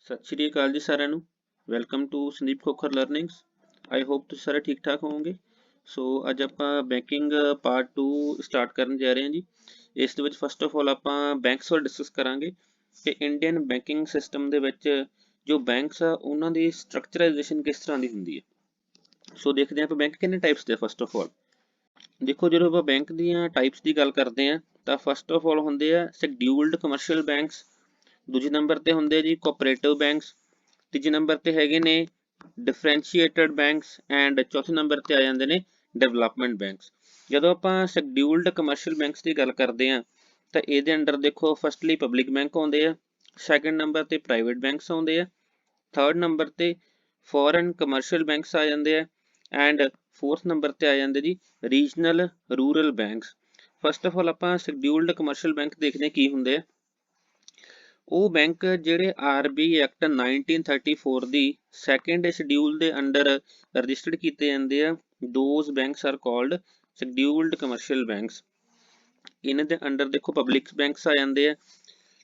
सत श्री अकाल जी साਰਿਆਂ ਨੂੰ welcome to Sandeep Khokhar learnings. I hope ਤੁਸੀਂ ਸਾਰੇ ਠੀਕ ਠਾਕ ਹੋਵੋਗੇ। ਸੋ ਅੱਜ ਆਪਾਂ ਬੈਂਕਿੰਗ ਪਾਰਟ 2 ਸਟਾਰਟ ਕਰਨ ਜਾ ਰਹੇ ਹਾਂ ਜੀ। ਇਸ ਦੇ ਵਿੱਚ ਫਸਟ ਆਫ ਆਲ ਆਪਾਂ ਬੈਂਕਸ ਬਾਰੇ ਡਿਸਕਸ ਕਰਾਂਗੇ ਕਿ ਇੰਡੀਅਨ ਬੈਂਕਿੰਗ ਸਿਸਟਮ ਦੇ ਵਿੱਚ ਜੋ ਬੈਂਕਸ ਆ ਉਹਨਾਂ ਦੀ ਸਟਰਕਚਰਾਈਜੇਸ਼ਨ ਕਿਸ ਤਰ੍ਹਾਂ ਦੀ ਹੁੰਦੀ ਹੈ। ਸੋ ਦੇਖਦੇ ਹਾਂ ਆਪਾਂ ਬੈਂਕ ਕਿੰਨੇ ਟਾਈਪਸ ਦੇ। ਫਸਟ ਆਫ ਆਲ ਦੇਖੋ, ਜਦੋਂ ਆਪਾਂ ਬੈਂਕ ਦੀਆਂ ਟਾਈਪਸ ਦੀ ਗੱਲ ਕਰਦੇ ਹਾਂ ਤਾਂ ਫਸਟ ਆਫ ਆਲ ਹੁੰਦੇ ਆ ਸ਼ਡਿਊਲਡ ਕਮਰਸ਼ੀਅਲ ਬੈਂਕਸ, ਦੂਜੇ ਨੰਬਰ ਤੇ ਹੁੰਦੇ ਜੀ ਕੋਆਪਰੇਟਿਵ ਬੈਂਕਸ, ਤੀਜੇ ਨੰਬਰ ਤੇ ਹੈਗੇ ਨੇ ਡਿਫਰੈਂਸ਼ੀਏਟਡ ਬੈਂਕਸ ਐਂਡ ਚੌਥੇ ਨੰਬਰ ਤੇ ਆ ਜਾਂਦੇ ਨੇ ਡਿਵੈਲਪਮੈਂਟ ਬੈਂਕਸ। ਜਦੋਂ ਆਪਾਂ ਸ਼ਡਿਊਲਡ ਕਮਰਸ਼ੀਅਲ ਬੈਂਕਸ ਦੀ ਗੱਲ ਕਰਦੇ ਹਾਂ ਤਾਂ ਇਹਦੇ ਅੰਡਰ ਦੇਖੋ ਫਸਟਲੀ ਪਬਲਿਕ ਬੈਂਕ ਆਉਂਦੇ ਆ, ਸੈਕੰਡ ਨੰਬਰ ਤੇ ਪ੍ਰਾਈਵੇਟ ਬੈਂਕਸ ਆਉਂਦੇ ਆ, ਥਰਡ ਨੰਬਰ ਤੇ ਫੋਰਨ ਕਮਰਸ਼ੀਅਲ ਬੈਂਕਸ ਆ ਜਾਂਦੇ ਆ ਐਂਡ ਫੋਰਥ ਨੰਬਰ ਤੇ ਆ ਜਾਂਦੇ ਜੀ regional rural banks. First of all ਆਪਾਂ ਸ਼ਡਿਊਲਡ ਕਮਰਸ਼ੀਅਲ ਬੈਂਕ ਦੇਖਦੇ ਕੀ ਹੁੰਦੇ ਆ। ਉਹ ਬੈਂਕ ਜਿਹੜੇ ਆਰਬੀਆਈ ਐਕਟ 1934 ਦੀ ਸੈਕੰਡ ਸ਼ਡਿਊਲ ਦੇ ਅੰਡਰ ਰਜਿਸਟਰਡ ਕੀਤੇ ਜਾਂਦੇ ਆ। Those banks R called scheduled commercial banks. ਇਹਨਾਂ ਦੇ ਅੰਡਰ ਦੇਖੋ ਪਬਲਿਕ ਬੈਂਕਸ ਆ ਜਾਂਦੇ ਆ।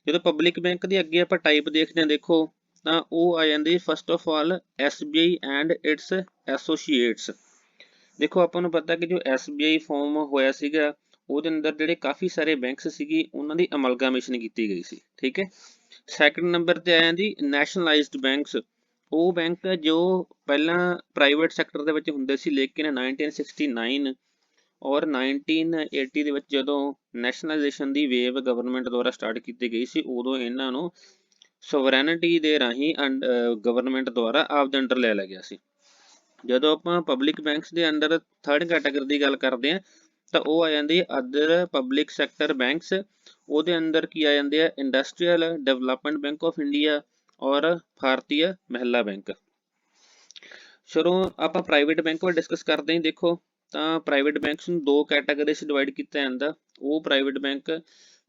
ਜਦੋਂ ਪਬਲਿਕ ਬੈਂਕ ਦੀ ਅੱਗੇ ਆਪਾਂ ਟਾਈਪ ਦੇਖਦੇ ਹਾਂ ਦੇਖੋ ਤਾਂ ਉਹ ਆ ਜਾਂਦੇ first of all SBI and it's associates. ਦੇਖੋ ਆਪਾਂ ਨੂੰ ਪਤਾ ਕਿ ਜੋ SBI ਫਾਰਮ ਹੋਇਆ ਸੀਗਾ ਉਹਦੇ ਅੰਦਰ ਜਿਹੜੇ ਕਾਫੀ ਸਾਰੇ ਬੈਂਕਸ ਸੀਗੇ ਉਹਨਾਂ ਦੀ ਅਮਲਗਾਮੇਸ਼ਨ ਕੀਤੀ ਗਈ ਸੀ, ਠੀਕ ਹੈ। ਸੈਕੰਡ ਨੰਬਰ ਤੇ ਆ ਜਾਂਦੀ ਨੈਸ਼ਨਲਾਈਜ਼ਡ ਬੈਂਕਸ। ਉਹ ਬੈਂਕ ਜੋ ਪਹਿਲਾਂ ਪ੍ਰਾਈਵੇਟ ਸੈਕਟਰ ਦੇ ਵਿੱਚ ਹੁੰਦੇ ਸੀ ਲੇਕਿਨ 1969 ਔਰ 1980 ਦੇ ਵਿੱਚ ਜਦੋਂ ਨੈਸ਼ਨਲਾਈਜੇਸ਼ਨ ਦੀ ਵੇਵ ਗਵਰਨਮੈਂਟ ਦੁਆਰਾ ਸਟਾਰਟ ਕੀਤੀ ਗਈ ਸੀ ਉਦੋਂ ਇਹਨਾਂ ਨੂੰ ਸੋਵਰੈਨਿਟੀ ਦੇ ਰਾਹੀਂ ਗਵਰਨਮੈਂਟ ਦੁਆਰਾ ਆਪਦੇ ਅੰਡਰ ਲੈ ਲਿਆ ਗਿਆ ਸੀ। ਜਦੋਂ ਆਪਾਂ ਪਬਲਿਕ ਬੈਂਕਸ ਦੇ ਅੰਡਰ ਥਰਡ ਕੈਟਾਗਰੀ ਦੀ ਗੱਲ ਕਰਦੇ ਹਾਂ ਤਾਂ ਉਹ ਆ ਜਾਂਦੀ ਅਦਰ ਪਬਲਿਕ ਸੈਕਟਰ ਬੈਂਕਸ। ਉਹਦੇ ਅੰਦਰ ਕੀ ਆ ਜਾਂਦੇ ਆ industrial development bank of India ਔਰ ਭਾਰਤੀ ਮਹਿਲਾ ਬੈਂਕ। ਚਲੋ ਆਪਾਂ ਪ੍ਰਾਈਵੇਟ ਬੈਂਕ ਬਾਰੇ ਡਿਸਕਸ ਕਰਦੇ ਹਾਂ। ਦੇਖੋ ਤਾਂ ਪ੍ਰਾਈਵੇਟ ਬੈਂਕਸ ਨੂੰ ਦੋ ਕੈਟਾਗਰੀ 'ਚ ਡਿਵਾਈਡ ਕੀਤਾ ਜਾਂਦਾ। ਉਹ ਪ੍ਰਾਈਵੇਟ ਬੈਂਕ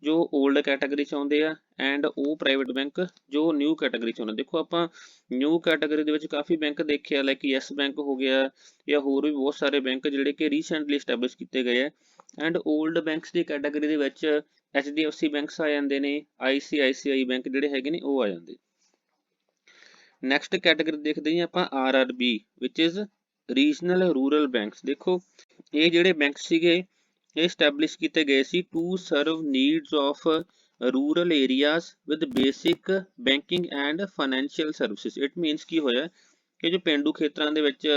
ਜੋ ਓਲਡ ਕੈਟਾਗਰੀ 'ਚ ਆਉਂਦੇ ਆ ਐਂਡ ਉਹ ਪ੍ਰਾਈਵੇਟ ਬੈਂਕ ਜੋ ਨਿਊ ਕੈਟਾਗਰੀ 'ਚ ਆਉਂਦੇ। ਦੇਖੋ ਆਪਾਂ ਨਿਊ ਕੈਟਾਗਰੀ ਦੇ ਵਿੱਚ ਕਾਫੀ ਬੈਂਕ ਦੇਖੇ ਆ ਲਾਈਕ ਯੈਸ ਬੈਂਕ ਹੋ ਗਿਆ ਜਾਂ ਹੋਰ ਵੀ ਬਹੁਤ ਸਾਰੇ ਬੈਂਕ ਜਿਹੜੇ ਕਿ ਰੀਸੈਂਟਲੀ ਸਟੈਬਲਿਸ਼ ਕੀਤੇ ਗਏ ਆ। And old banks the category ਦੇ ਵਿੱਚ HDFC ਬੈਂਕਸ ਆ ਜਾਂਦੇ ਨੇ, ICICI ਬੈਂਕ ਜਿਹੜੇ ਹੈਗੇ ਨੇ ਉਹ ਆ ਜਾਂਦੇ। ਨੈਕਸਟ ਕੈਟਾਗਰੀ ਦੇਖਦੇ ਹਾਂ ਆਪਾਂ RRB ਵਿਚ ਇਜ਼ ਰੀਜਨਲ ਰੂਰਲ ਬੈਂਕਸ। ਦੇਖੋ ਇਹ ਜਿਹੜੇ ਬੈਂਕ ਸੀਗੇ ਇਹ ਸਟੈਬਲਿਸ਼ ਕੀਤੇ ਗਏ ਸੀ to serve needs of rural areas with basic banking and financial services. It means ਕੀ ਹੋਇਆ ਕਿ ਜੋ ਪੇਂਡੂ ਖੇਤਰਾਂ ਦੇ ਵਿੱਚ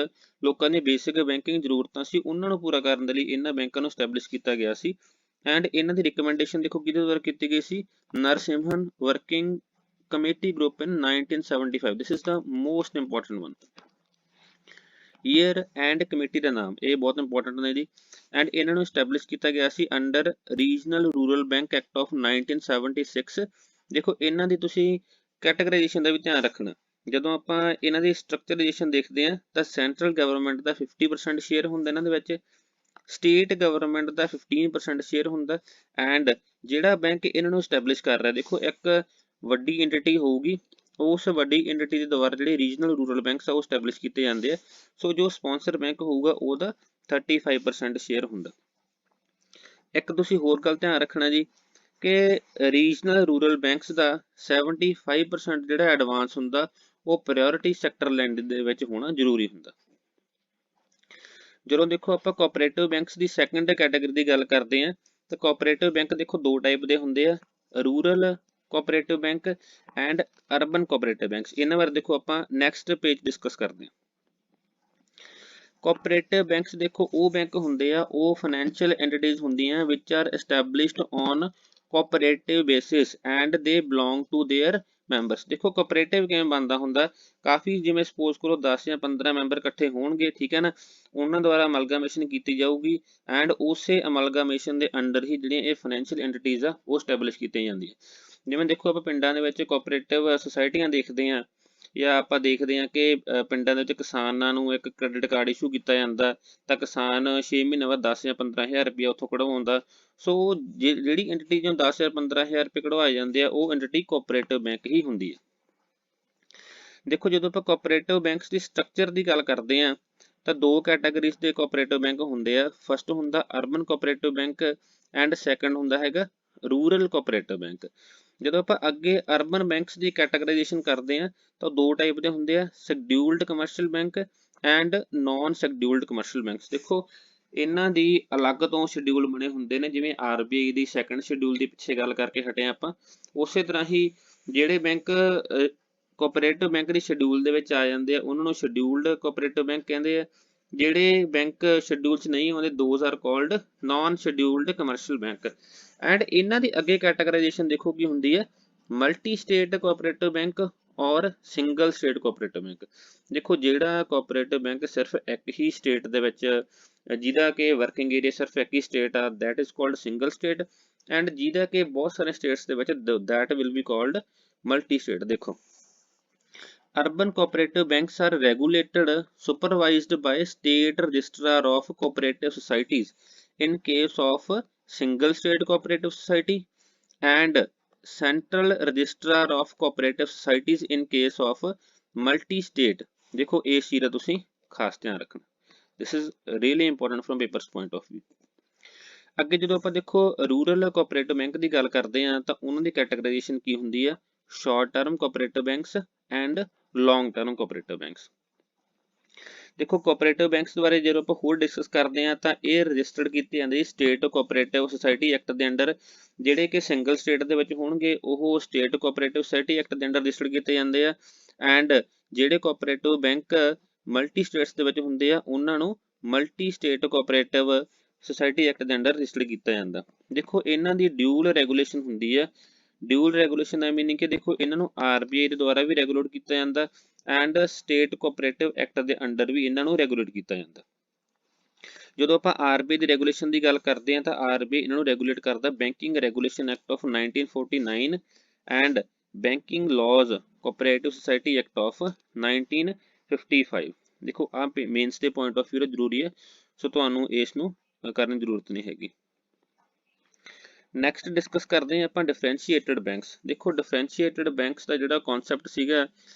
ਲੋਕਾਂ ਦੀਆਂ ਬੇਸਿਕ ਬੈਂਕਿੰਗ ਜ਼ਰੂਰਤਾਂ ਸੀ ਉਹਨਾਂ ਨੂੰ ਪੂਰਾ ਕਰਨ ਦੇ ਲਈ ਇਹਨਾਂ ਬੈਂਕਾਂ ਨੂੰ ਸਟੈਬਲਿਸ਼ ਕੀਤਾ ਗਿਆ ਸੀ। ਐਂਡ ਇਹਨਾਂ ਦੀ ਰਿਕਮੈਂਡੇਸ਼ਨ ਦੇਖੋ ਕਿਹਦੇ ਦੁਆਰਾ ਕੀਤੀ ਗਈ ਸੀ, Narasimham working committee group in 1975। this is the most important one। Year and committee ਦਾ ਨਾਮ ਇਹ ਬਹੁਤ ਇੰਪੋਰਟੈਂਟ ਨੇ ਜੀ। ਐਂਡ ਇਹਨਾਂ ਨੂੰ ਸਟੈਬਲਿਸ਼ ਕੀਤਾ ਗਿਆ ਸੀ under regional rural bank act of 1976। ਦੇਖੋ ਇਹਨਾਂ ਦੀ ਤੁਸੀਂ ਕੈਟਾਗਰਾਈਜੇਸ਼ਨ ਦਾ ਵੀ ਧਿਆਨ ਰੱਖਣਾ। ਜਦੋਂ ਆਪਾਂ ਇਹਨਾਂ ਦੀ ਸਟਰਕਚਰਾਈਜੇਸ਼ਨ ਦੇਖਦੇ ਹਾਂ ਤਾਂ ਸੈਂਟਰਲ ਗਵਰਨਮੈਂਟ ਦਾ 50% ਸ਼ੇਅਰ ਹੁੰਦਾ ਇਹਨਾਂ ਦੇ ਵਿੱਚ, ਸਟੇਟ ਗਵਰਨਮੈਂਟ ਦਾ 15% ਸ਼ੇਅਰ ਹੁੰਦਾ ਐਂਡ ਜਿਹੜਾ ਬੈਂਕ ਇਹਨਾਂ ਨੂੰ ਸਟੈਬਲਿਸ਼ ਕਰ ਰਿਹਾ ਦੇਖੋ ਇੱਕ ਵੱਡੀ ਐਂਟੀਟੀ ਹੋਊਗੀ, ਉਸ ਵੱਡੀ ਐਂਟੀਟੀ ਦੇ ਦੁਆਰਾ ਜਿਹੜੇ ਰੀਜਨਲ ਰੂਰਲ ਬੈਂਕਸ ਆ ਉਹ ਸਟੈਬਲਿਸ਼ ਕੀਤੇ ਜਾਂਦੇ ਆ। ਸੋ ਜੋ ਸਪਾਂਸਰ ਬੈਂਕ ਹੋਊਗਾ ਉਹਦਾ 35% ਸ਼ੇਅਰ ਹੁੰਦਾ। ਇੱਕ ਤੁਸੀਂ ਹੋਰ ਗੱਲ ਧਿਆਨ ਰੱਖਣਾ ਜੀ ਕਿ ਰੀਜਨਲ ਰੂਰਲ ਬੈਂਕਸ ਦਾ 75% ਜਿਹੜਾ ਐਡਵਾਂਸ ਹੁੰਦਾ ਉਹ ਪ੍ਰਾਇਓਰਟੀ ਸੈਕਟਰ ਲੈਂਡ ਦੇ ਵਿੱਚ ਹੋਣਾ ਜ਼ਰੂਰੀ ਹੁੰਦਾ। ਜਦੋਂ ਦੇਖੋ ਆਪਾਂ ਕੋਆਪਰੇਟਿਵ ਬੈਂਕਸ ਦੀ ਸੈਕੰਡ ਕੈਟਾਗਰੀ ਦੀ ਗੱਲ ਕਰਦੇ ਹਾਂ ਤਾਂ ਕੋਆਪਰੇਟਿਵ ਬੈਂਕ ਦੇਖੋ ਦੋ ਟਾਈਪ ਦੇ ਹੁੰਦੇ ਆ, rural cooperative bank and urban cooperative banks. ਇਹਨਾਂ ਬਾਰੇ ਦੇਖੋ ਆਪਾਂ ਨੈਕਸਟ ਪੇਜ ਡਿਸਕਸ ਕਰਦੇ ਹਾਂ। ਕੋਆਪਰੇਟਿਵ ਬੈਂਕਸ ਦੇਖੋ ਉਹ ਬੈਂਕ ਹੁੰਦੇ ਆ, ਉਹ ਫਾਈਨੈਂਸ਼ੀਅਲ ਐਂਟੀਟੀਜ਼ ਹੁੰਦੀਆਂ which are established on cooperative basis and they belong to their members. ਦੇਖੋ ਕੋਆਪਰੇਟਿਵ ਕਿਵੇਂ ਬਣਦਾ ਹੁੰਦਾ, ਕਾਫੀ ਜਿਵੇਂ ਸਪੋਜ਼ ਕਰੋ 10 ਜਾਂ 15 ਮੈਂਬਰ ਇਕੱਠੇ ਹੋਣਗੇ, ਠੀਕ ਹੈ ਨਾ, ਉਹਨਾਂ ਦੁਆਰਾ ਅਮਲਗਾਮੇਸ਼ਨ ਕੀਤੀ ਜਾਊਗੀ ਐਂਡ ਉਸੇ ਅਮਲਗਾਮੇਸ਼ਨ ਦੇ ਅੰਡਰ ਹੀ ਜਿਹੜੀਆਂ ਇਹ ਫਾਈਨੈਂਸ਼ੀਅਲ ਐਂਟੀਟੀਜ਼ ਆ ਉਹ ਸਟੈਬਲਿਸ਼ ਕੀਤੀਆਂ ਜਾਂਦੀਆਂ। ਜਿਵੇਂ ਦੇਖੋ ਆਪਾਂ ਪਿੰਡਾਂ ਦੇ ਵਿੱਚ ਕੋਆਪਰੇਟਿਵ ਸੁਸਾਇਟੀਆਂ ਦੇਖਦੇ ਹਾਂ ਜਾਂ ਆਪਾਂ ਦੇਖਦੇ ਹਾਂ ਕਿ ਪਿੰਡਾਂ ਦੇ ਵਿੱਚ ਕਿਸਾਨਾਂ ਨੂੰ ਇੱਕ ਕ੍ਰੈਡਿਟ ਕਾਰਡ ਇਸ਼ੂ ਕੀਤਾ ਜਾਂਦਾ ਤਾਂ ਕਿਸਾਨ 6 ਮਹੀਨੇ ਬਾਅਦ 10 ਜਾਂ 15,000 ਰੁਪਇਆ ਉੱਥੋਂ ਕਢਵਾਉਂਦਾ। ਸੋ ਜਿਹੜੀ ਐਂਟੀਟੀ ਚੋਂ 10 ਜਾਂ 15,000 ਰੁਪਏ ਕਢਵਾਏ ਜਾਂਦੇ ਆ ਉਹ ਐਂਟੀਟੀ ਕੋਆਪਰੇਟਿਵ ਬੈਂਕ ਹੀ ਹੁੰਦੀ ਹੈ। ਦੇਖੋ ਜਦੋਂ ਆਪਾਂ ਕੋਆਪਰੇਟਿਵ ਬੈਂਕਸ ਦੀ ਸਟਰਕਚਰ ਦੀ ਗੱਲ ਕਰਦੇ ਹਾਂ ਤਾਂ ਦੋ ਕੈਟਾਗਰੀਜ਼ ਦੇ ਕੋਆਪਰੇਟਿਵ ਬੈਂਕ ਹੁੰਦੇ ਆ। ਫਸਟ ਹੁੰਦਾ urban cooperative bank and second ਹੁੰਦਾ ਹੈਗਾ ਰੂਰਲ ਕੋਆਪਰੇਟਿਵ ਬੈਂਕ। ਜਦੋਂ ਆਪਾਂ ਅੱਗੇ ਅਰਬਨ ਬੈਂਕਸ ਦੀ ਕੈਟਾਗਰਾਈਜੇਸ਼ਨ ਕਰਦੇ ਹਾਂ ਤਾਂ ਦੋ ਟਾਈਪ ਦੇ ਹੁੰਦੇ ਆ, scheduled commercial bank and naan scheduled commercial banks. ਦੇਖੋ ਇਹਨਾਂ ਦੀ ਅਲੱਗ ਤੋਂ ਸ਼ਡਿਊਲ ਬਣੇ ਹੁੰਦੇ ਨੇ, ਜਿਵੇਂ ਆਰਬੀਆਈ ਦੀ ਸੈਕੰਡ ਸ਼ਡਿਊਲ ਦੀ ਪਿੱਛੇ ਗੱਲ ਕਰਕੇ ਹਟੇ ਆਪਾਂ, ਉਸੇ ਤਰ੍ਹਾਂ ਹੀ ਜਿਹੜੇ ਬੈਂਕ ਕੋਆਪਰੇਟਿਵ ਬੈਂਕ ਦੀ ਸ਼ਡਿਊਲ ਦੇ ਵਿੱਚ ਆ ਜਾਂਦੇ ਆ ਉਹਨਾਂ ਨੂੰ ਸ਼ਡਿਊਲਡ ਕੋਆਪਰੇਟਿਵ ਬੈਂਕ ਕਹਿੰਦੇ ਆ। ਜਿਹੜੇ ਬੈਂਕ ਸ਼ਡਿਊਲ 'ਚ ਨਹੀਂ ਆਉਂਦੇ those are called non scheduled commercial bank. And ਇਹਨਾਂ ਦੀ ਅੱਗੇ ਕੈਟਾਗਰਾਈਜੇਸ਼ਨ ਦੇਖੋ ਕੀ ਹੁੰਦੀ ਹੈ, ਮਲਟੀ ਸਟੇਟ ਕੋਆਪਰੇਟਿਵ ਬੈਂਕ ਔਰ ਸਿੰਗਲ ਸਟੇਟ ਕੋਆਪਰੇਟਿਵ ਬੈਂਕ। ਦੇਖੋ ਜਿਹੜਾ ਕੋਆਪਰੇਟਿਵ ਬੈਂਕ ਸਿਰਫ ਇੱਕ ਹੀ ਸਟੇਟ ਦੇ ਵਿੱਚ, ਜਿਹਦਾ ਕਿ ਵਰਕਿੰਗ ਏਰੀਆ ਸਿਰਫ ਇੱਕ ਹੀ ਸਟੇਟ ਆ, that is called single state, and ਜਿਹਦਾ ਕਿ ਬਹੁਤ ਸਾਰੇ ਸਟੇਟਸ ਦੇ ਵਿੱਚ that will be called multi state। ਦੇਖੋ urban cooperative banks are regulated, supervised by state registrar of cooperative societies in case of single state cooperative society and central registrar of cooperative societies in case of multi state। देखो इस चीज का तुसीं खास ध्यान रखना, this is really important from papers point of view। ਅੱਗੇ ਜਦੋਂ ਆਪਾਂ ਦੇਖੋ ਰੂਰਲ ਕੋਆਪਰੇਟਿਵ ਬੈਂਕ ਦੀ ਗੱਲ ਕਰਦੇ ਹਾਂ ਤਾਂ ਉਹਨਾਂ ਦੀ ਕੈਟਾਗਰਾਈਜੇਸ਼ਨ ਕੀ ਹੁੰਦੀ ਹੈ, short term cooperative banks and long term cooperative banks. ਦੇਖੋ ਕੋਆਪਰੇਟਿਵ ਬੈਂਕਸ ਬਾਰੇ ਜਦੋਂ ਆਪਾਂ ਹੋਰ ਡਿਸਕਸ ਕਰਦੇ ਹਾਂ ਤਾਂ ਇਹ ਰਜਿਸਟਰਡ ਕੀਤੇ ਜਾਂਦੇ ਸਟੇਟ ਕੋਆਪਰੇਟਿਵ ਸੁਸਾਇਟੀ ਐਕਟ ਦੇ ਅੰਡਰ। ਜਿਹੜੇ ਕਿ ਸਿੰਗਲ ਸਟੇਟ ਦੇ ਵਿੱਚ ਹੋਣਗੇ ਉਹ ਸਟੇਟ ਕੋਆਪਰੇਟਿਵ ਸੁਸਾਇਟੀ ਐਕਟ ਦੇ ਅੰਡਰ ਰਜਿਸਟਰਡ ਕੀਤੇ ਜਾਂਦੇ ਆ, ਐਂਡ ਜਿਹੜੇ ਕੋਆਪਰੇਟਿਵ ਬੈਂਕ ਮਲਟੀ ਸਟੇਟਸ ਦੇ ਵਿੱਚ ਹੁੰਦੇ ਆ ਉਹਨਾਂ ਨੂੰ multi state cooperative society act ਦੇ ਅੰਡਰ ਰਜਿਸਟਰਡ ਕੀਤਾ ਜਾਂਦਾ। ਦੇਖੋ ਇਹਨਾਂ ਦੀ ਡਿਊਲ ਰੈਗੂਲੇਸ਼ਨ ਹੁੰਦੀ ਹੈ। ਡਿਊਲ ਰੈਗੂਲੇਸ਼ਨ ਦਾ ਮੀਨਿੰਗ ਕਿ ਦੇਖੋ ਇਹਨਾਂ ਨੂੰ ਆਰਬੀਆਈ ਦੇ ਦੁਆਰਾ ਵੀ ਰੈਗੂਲੇਟ ਕੀਤਾ ਜਾਂਦਾ ਐਂਡ ਸਟੇਟ ਕੋਆਪਰੇਟਿਵ ਐਕਟ ਦੇ ਅੰਡਰ ਵੀ ਇਹਨਾਂ ਨੂੰ ਰੈਗੂਲੇਟ ਕੀਤਾ ਜਾਂਦਾ। ਜਦੋਂ ਆਪਾਂ ਆਰਬੀਆਈ ਦੀ ਰੈਗੂਲੇਸ਼ਨ ਦੀ ਗੱਲ ਕਰਦੇ ਹਾਂ ਤਾਂ ਆਰਬੀਆਈ ਇਹਨਾਂ ਨੂੰ ਰੈਗੂਲੇਟ ਕਰਦਾ banking regulation act of 1949 and banking ਲਾਜ਼ cooperative society act of 1955। ਦੇਖੋ ਆ ਮੇਨਸ ਦੇ ਪੁਆਇੰਟ ਆਫ View ਜ਼ਰੂਰੀ ਹੈ, ਸੋ ਤੁਹਾਨੂੰ ਇਸ ਨੂੰ ਕਰਨ ਦੀ ਜ਼ਰੂਰਤ ਨਹੀਂ ਹੈਗੀ। ਨੈਕਸਟ ਡਿਸਕਸ ਕਰਦੇ ਹਾਂ ਆਪਾਂ ਡਿਫਰੈਂਸ਼ੀਏਟਡ ਬੈਂਕਸ। ਦੇਖੋ ਡਿਫਰੈਂਸ਼ੀਏਟਡ ਬੈਂਕਸ ਦਾ ਜਿਹੜਾ ਕਨਸੈਪਟ ਸੀਗਾ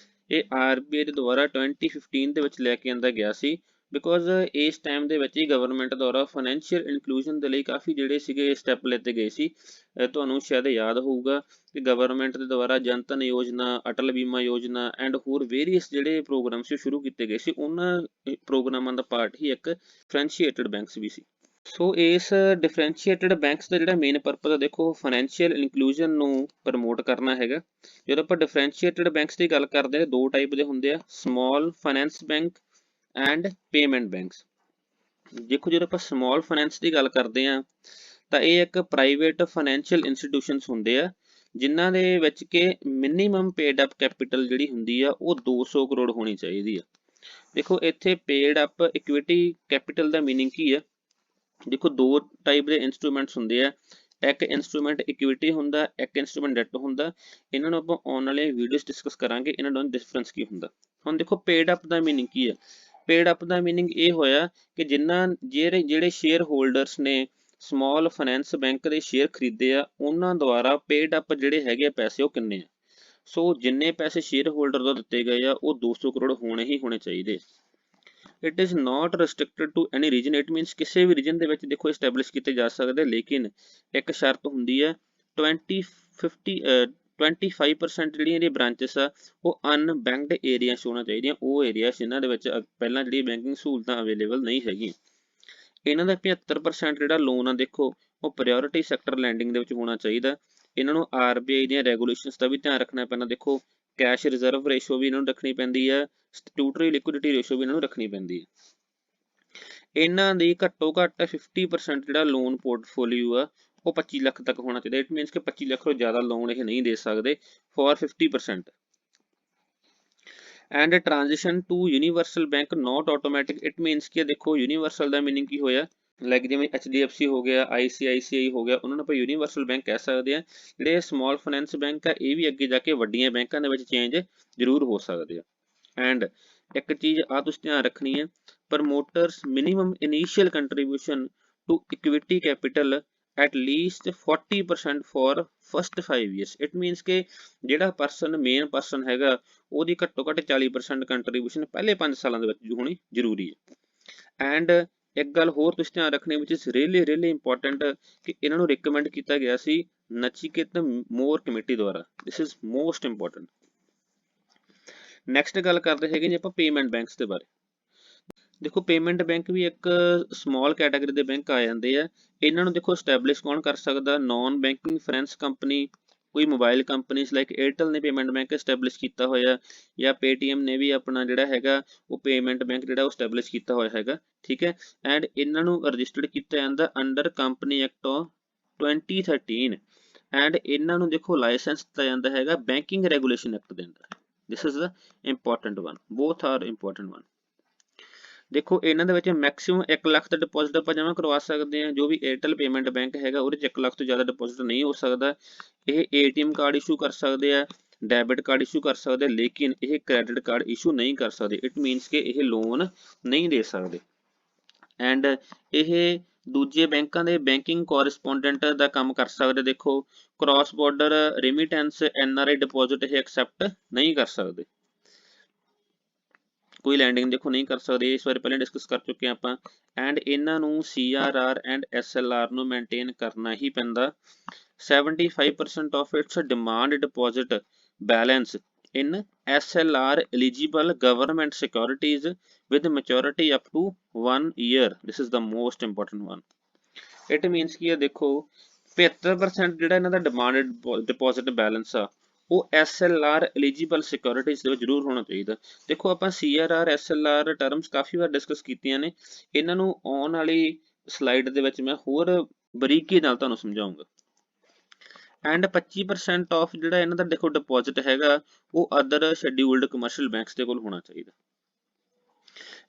ਇਹ ਆਰਬੀਆਈ ਦੇ ਦੁਆਰਾ 2015 ਦੇ ਵਿੱਚ ਲੈ ਕੇ ਆਂਦਾ ਗਿਆ ਸੀ, ਬਿਕੋਜ਼ ਇਸ ਟਾਈਮ ਦੇ ਵਿੱਚ ਹੀ ਗਵਰਨਮੈਂਟ ਦੁਆਰਾ ਫਾਈਨੈਂਸ਼ੀਅਲ ਇਨਕਲੂਜਨ ਦੇ ਲਈ ਕਾਫੀ ਜਿਹੜੇ ਸੀਗੇ ਸਟੈਪ ਲਿੱਤੇ ਗਏ ਸੀ। ਤੁਹਾਨੂੰ ਸ਼ਾਇਦ ਯਾਦ ਹੋਊਗਾ ਕਿ ਗਵਰਨਮੈਂਟ ਦੇ ਦੁਆਰਾ ਜਨਧਨ ਯੋਜਨਾ, ਅਟਲ ਬੀਮਾ ਯੋਜਨਾ ਐਂਡ ਹੋਰ ਵੇਰੀਅਸ ਜਿਹੜੇ ਪ੍ਰੋਗਰਾਮ ਸੀ ਸ਼ੁਰੂ ਕੀਤੇ ਗਏ ਸੀ, ਉਹਨਾਂ ਪ੍ਰੋਗਰਾਮਾਂ ਦਾ ਪਾਰਟ ਹੀ ਇੱਕ ਡਿਫਰੈਂਸ਼ੀਏਟਡ ਬੈਂਕਸ ਵੀ ਸੀ। ਸੋ ਇਸ ਡਿਫਰੈਂਸ਼ੀਏਟਡ ਬੈਂਕਸ ਦਾ ਜਿਹੜਾ ਮੇਨ ਪਰਪਸ ਆ ਦੇਖੋ ਫਾਈਨੈਂਸ਼ੀਅਲ ਇਨਕਲੂਜਨ ਨੂੰ ਪ੍ਰਮੋਟ ਕਰਨਾ ਹੈਗਾ। ਜਦੋਂ ਆਪਾਂ ਡਿਫਰੈਂਸ਼ੀਏਟਡ ਬੈਂਕਸ ਦੀ ਗੱਲ ਕਰਦੇ ਹਾਂ ਦੋ ਟਾਈਪ ਦੇ ਹੁੰਦੇ ਆ, small finance bank and payment banks. ਦੇਖੋ ਜਦੋਂ ਆਪਾਂ ਸਮਾਲ ਫਾਈਨੈਂਸ ਦੀ ਗੱਲ ਕਰਦੇ ਹਾਂ ਤਾਂ ਇਹ ਇੱਕ ਪ੍ਰਾਈਵੇਟ ਫਾਈਨੈਂਸ਼ੀਅਲ ਇੰਸਟੀਟਿਊਸ਼ਨਸ ਹੁੰਦੇ ਆ ਜਿਨ੍ਹਾਂ ਦੇ ਵਿੱਚ ਕਿ ਮਿਨੀਮਮ ਪੇਡ ਅਪ ਕੈਪੀਟਲ ਜਿਹੜੀ ਹੁੰਦੀ ਆ ਉਹ 200 ਕਰੋੜ ਹੋਣੀ ਚਾਹੀਦੀ ਆ। ਦੇਖੋ ਇੱਥੇ ਪੇਡ ਅਪ ਇਕੁਇਟੀ ਕੈਪੀਟਲ ਦਾ ਮੀਨਿੰਗ ਕੀ ਆ, ਦੇਖੋ ਦੋ ਟਾਈਪ ਦੇ ਇੰਸਟਰੂਮੈਂਟਸ ਹੁੰਦੇ ਆ, ਇੱਕ ਇੰਸਟਰੂਮੈਂਟ ਇਕੁਇਟੀ ਹੁੰਦਾ, ਇੱਕ ਇੰਸਟਰੂਮੈਂਟ ਡੈਟ ਹੁੰਦਾ। ਇਹਨਾਂ ਨੂੰ ਆਪਾਂ ਆਉਣ ਵਾਲੇ ਵੀਡੀਓਜ਼ ਡਿਸਕਸ ਕਰਾਂਗੇ ਇਹਨਾਂ ਦੋਨਾਂ ਡਿਫਰੈਂਸ ਕੀ ਹੁੰਦਾ। ਹੁਣ ਦੇਖੋ ਪੇਡ ਅਪ ਦਾ ਮੀਨਿੰਗ ਕੀ ਹੈ, ਪੇਡ ਅਪ ਦਾ ਮੀਨਿੰਗ ਇਹ ਹੋਇਆ ਕਿ ਜਿਹੜੇ ਸ਼ੇਅਰ ਹੋਲਡਰਸ ਨੇ ਸਮਾਲ ਫਾਈਨੈਂਸ ਬੈਂਕ ਦੇ ਸ਼ੇਅਰ ਖਰੀਦੇ ਆ ਉਹਨਾਂ ਦੁਆਰਾ ਪੇਡ ਅਪ ਜਿਹੜੇ ਹੈਗੇ ਪੈਸੇ ਉਹ ਕਿੰਨੇ ਆ। ਸੋ ਜਿੰਨੇ ਪੈਸੇ ਸ਼ੇਅਰ ਹੋਲਡਰ ਤੋਂ ਦਿੱਤੇ ਗਏ ਆ ਉਹ 200 ਕਰੋੜ ਹੋਣੇ ਹੀ ਹੋਣੇ ਚਾਹੀਦੇ। It is not restricted to any region, it means ਕਿਸੇ ਵੀ ਰੀਜਨ ਦੇ ਵਿੱਚ ਦੇਖੋ ਐਸਟੈਬਲਿਸ਼ ਕੀਤੇ ਜਾ ਸਕਦੇ, ਲੇਕਿਨ ਇੱਕ ਸ਼ਰਤ ਹੁੰਦੀ ਹੈ 25% ਜਿਹੜੀਆਂ ਇਹਦੀਆਂ ਬ੍ਰਾਂਚਸ ਆ ਉਹ ਅਨਬੈਂਕਡ ਏਰੀਆ 'ਚ ਹੋਣਾ ਚਾਹੀਦੀਆਂ, ਉਹ ਏਰੀਆ ਜਿਨ੍ਹਾਂ ਦੇ ਵਿੱਚ ਪਹਿਲਾਂ ਜਿਹੜੀ ਬੈਂਕਿੰਗ ਸਹੂਲਤਾਂ ਅਵੇਲੇਬਲ ਨਹੀਂ ਹੈਗੀਆਂ। ਇਹਨਾਂ ਦਾ 75% ਜਿਹੜਾ ਲੋਨ ਆ ਦੇਖੋ ਉਹ ਪ੍ਰਾਇਓਰਿਟੀ ਸੈਕਟਰ ਲੈਂਡਿੰਗ ਦੇ ਵਿੱਚ ਹੋਣਾ ਚਾਹੀਦਾ। ਇਹਨਾਂ ਨੂੰ ਆਰਬੀਆਈ ਦੀਆਂ ਰੈਗੂਲੇਸ਼ਨਸ ਦਾ ਵੀ ਧਿਆਨ ਰੱਖਣਾ ਪੈਣਾ। ਦੇਖੋ ਕੈਸ਼ ਰਿਜ਼ਰਵ ਰੇਸ਼ੋ ਵੀ ਇਹਨਾਂ ਨੂੰ ਰੱਖਣੀ ਪੈਂਦੀ ਹੈ, ਸਟੈਟਿਊਟਰੀ ਲਿਕੁਇਡਿਟੀ ਰੇਸ਼ੋ ਵੀ ਇਹਨਾਂ ਨੂੰ ਰੱਖਣੀ ਪੈਂਦੀ ਹੈ। ਇਹਨਾਂ ਦੀ ਘੱਟੋ ਘੱਟ 50% ਜਿਹੜਾ ਲੋਨ ਪੋਰਟਫੋਲੀਓ ਆ ਉਹ 25 ਲੱਖ ਤੱਕ ਹੋਣਾ ਚਾਹੀਦਾ। ਇਟ ਮੀਨਸ ਕਿ 25 ਲੱਖ ਤੋਂ ਜ਼ਿਆਦਾ ਲੋਨ ਇਹ ਨਹੀਂ ਦੇ ਸਕਦੇ for 50%। And transition to universal bank not automatic, it means ਕਿ ਦੇਖੋ ਯੂਨੀਵਰਸਲ ਦਾ ਮੀਨਿੰਗ ਕੀ ਹੋਇਆ, ਲਾਈਕ ਜਿਵੇਂ HDFC ਹੋ ਗਿਆ, ICICI ਹੋ ਗਿਆ, ਉਹਨਾਂ ਨੂੰ ਆਪਾਂ ਯੂਨੀਵਰਸਲ ਬੈਂਕ ਕਹਿ ਸਕਦੇ ਹਾਂ। ਜਿਹੜੇ ਸਮਾਲ ਫਾਈਨੈਂਸ ਬੈਂਕ ਆ ਇਹ ਵੀ ਅੱਗੇ ਜਾ ਕੇ ਵੱਡੀਆਂ ਬੈਂਕਾਂ ਦੇ ਵਿੱਚ ਚੇਂਜ ਜ਼ਰੂਰ ਹੋ ਸਕਦੇ ਆ। ਐਂਡ ਇੱਕ ਚੀਜ਼ ਆ ਤੁਸੀਂ ਧਿਆਨ ਰੱਖਣੀ ਹੈ, promoters minimum initial contribution to equity capital at least 40% for first 5 years। It means ਕਿ ਜਿਹੜਾ ਮੇਨ ਪਰਸਨ ਹੈਗਾ ਉਹਦੀ ਘੱਟੋ ਘੱਟ 40% ਕੰਟਰੀਬਿਊਸ਼ਨ ਪਹਿਲੇ 5 ਸਾਲਾਂ ਦੇ ਵਿੱਚ ਹੋਣੀ ਜ਼ਰੂਰੀ ਹੈ। ਐਂਡ एक गल होर तुसीं ध्यान रखनी विच इज रियली इंपॉर्टेंट कि इन्हां नूं रिकमेंड किया गया सी नचिकेत मोर कमेटी द्वारा। This is most important. Next गल करते हैं जी आपां पेमेंट बैंक्स के बारे। देखो पेमेंट बैंक भी एक समॉल कैटेगरी के बैंक आ जाते हैं। इन्हों देखो एस्टैबलिश कौन कर सकता? नॉन बैंकिंग फाइनेंस कंपनी, कोई मोबाइल कंपनीज लाइक एयरटेल ने पेमेंट बैंक एस्टैबलिश किया होया, या पेटीएम ने भी अपना जिहड़ा हैगा वो पेमेंट बैंक जिहड़ा एस्टैबलिश किया होया हैगा, ठीक है। एंड इन्हों रजिस्टर्ड किया जाता अंडर कंपनी एक्ट 2013 एंड इन्हों देखो लाइसेंस दिता जाता हैगा बैंकिंग रेगूलेशन एक्ट के अंदर। This is the important one, both are important one. देखो इन्हां दे विच मैक्सिमम 1 लाख का डिपोजिट आप जमा करवा सकते हैं। जो भी एयरटेल पेमेंट बैंक हैगा उहदे च 1 लाख तो ज़्यादा डिपोजिट नहीं हो सकता। ये ATM कार्ड इशू कर सकते हैं, डेबिट कार्ड इशू कर सकते हैं, लेकिन ये क्रेडिट कार्ड इशू नहीं कर सकते। इट मीनस कि ये लोन नहीं दे सकते। एंड ये दूजे बैंकों के बैंकिंग कोरस्पोंडेंट का काम कर सकते। देखो cross border remittance NRI deposit ये एक्सैप्ट नहीं कर सकते। कोई लैंडिंग देखो नहीं कर सकते, इस बारे पहले डिस्कस कर चुके हैं आप। एंड इन्हों CRR एंड SLR ਨੂੰ मेनटेन करना ही पैंदा। 75% of its demand deposit balance in SLR eligible government securities with maturity up to 1 year. This is the most important one. It means कि देखो 75% ਜਿਹੜਾ ਇਹਨਾਂ ਦਾ ਡਿਮਾਂਡ ਡਿਪੋਜ਼ਿਟ ਬੈਲੈਂਸ ਆ ਉਹ SLR एलिजिबल सिक्योरिटीज ਦੇ ਵਿੱਚ ਜ਼ਰੂਰ ਹੋਣਾ ਚਾਹੀਦਾ। ਦੇਖੋ ਆਪਾਂ CRR SLR ਟਰਮਸ ਕਾਫੀ ਵਾਰ ਡਿਸਕਸ ਕੀਤੀਆਂ ਨੇ, ਇਹਨਾਂ ਨੂੰ ਆਉਣ ਵਾਲੀ ਸਲਾਈਡ ਦੇ ਵਿੱਚ ਮੈਂ ਹੋਰ ਬਰੀਕੀ ਨਾਲ ਤੁਹਾਨੂੰ ਸਮਝਾਉਂਗਾ। एंड 25% ऑफ ਜਿਹੜਾ ਇਹਨਾਂ ਦਾ ਦੇਖੋ ਡਿਪੋਜ਼ਿਟ ਹੈਗਾ ਉਹ ਅਦਰ ਸ਼ੈਡਿਊਲਡ ਕਮਰਸ਼ੀਅਲ ਬੈਂਕਸ ਦੇ ਕੋਲ ਹੋਣਾ ਚਾਹੀਦਾ।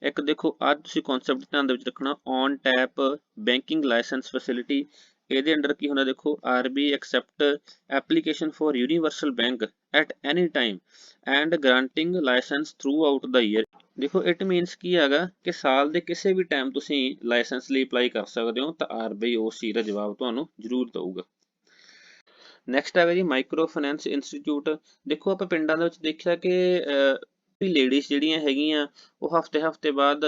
एक देखो आज तुसीं कॉन्सैप्ट ध्यान दे विच रखना on tap banking licence facility. ਇਹਦੇ ਅੰਡਰ ਕੀ ਹੁੰਦਾ ਦੇਖੋ RBI accept application for universal bank at any time and granting license throughout the year। ਦੇਖੋ ਇਟ ਮੀਨਸ ਕੀ ਹੈਗਾ ਕਿ ਸਾਲ ਦੇ ਕਿਸੇ ਵੀ ਟਾਈਮ ਤੁਸੀਂ ਲਾਇਸੈਂਸ ਲਈ ਅਪਲਾਈ ਕਰ ਸਕਦੇ ਹੋ ਤਾਂ RBI ਉਸ ਚੀਜ਼ ਦਾ ਜਵਾਬ ਤੁਹਾਨੂੰ ਜ਼ਰੂਰ ਦਊਗਾ। ਨੈਕਸਟ ਹੈਗਾ ਜੀ ਮਾਈਕਰੋ ਫਾਈਨੈਂਸ ਇੰਸਟੀਚਿਊਟ। ਦੇਖੋ ਆਪਾਂ ਪਿੰਡਾਂ ਦੇ ਵਿੱਚ ਦੇਖਿਆ ਕਿ ਲੇਡੀਜ਼ ਜਿਹੜੀਆਂ ਹੈਗੀਆਂ ਉਹ ਹਫਤੇ ਬਾਅਦ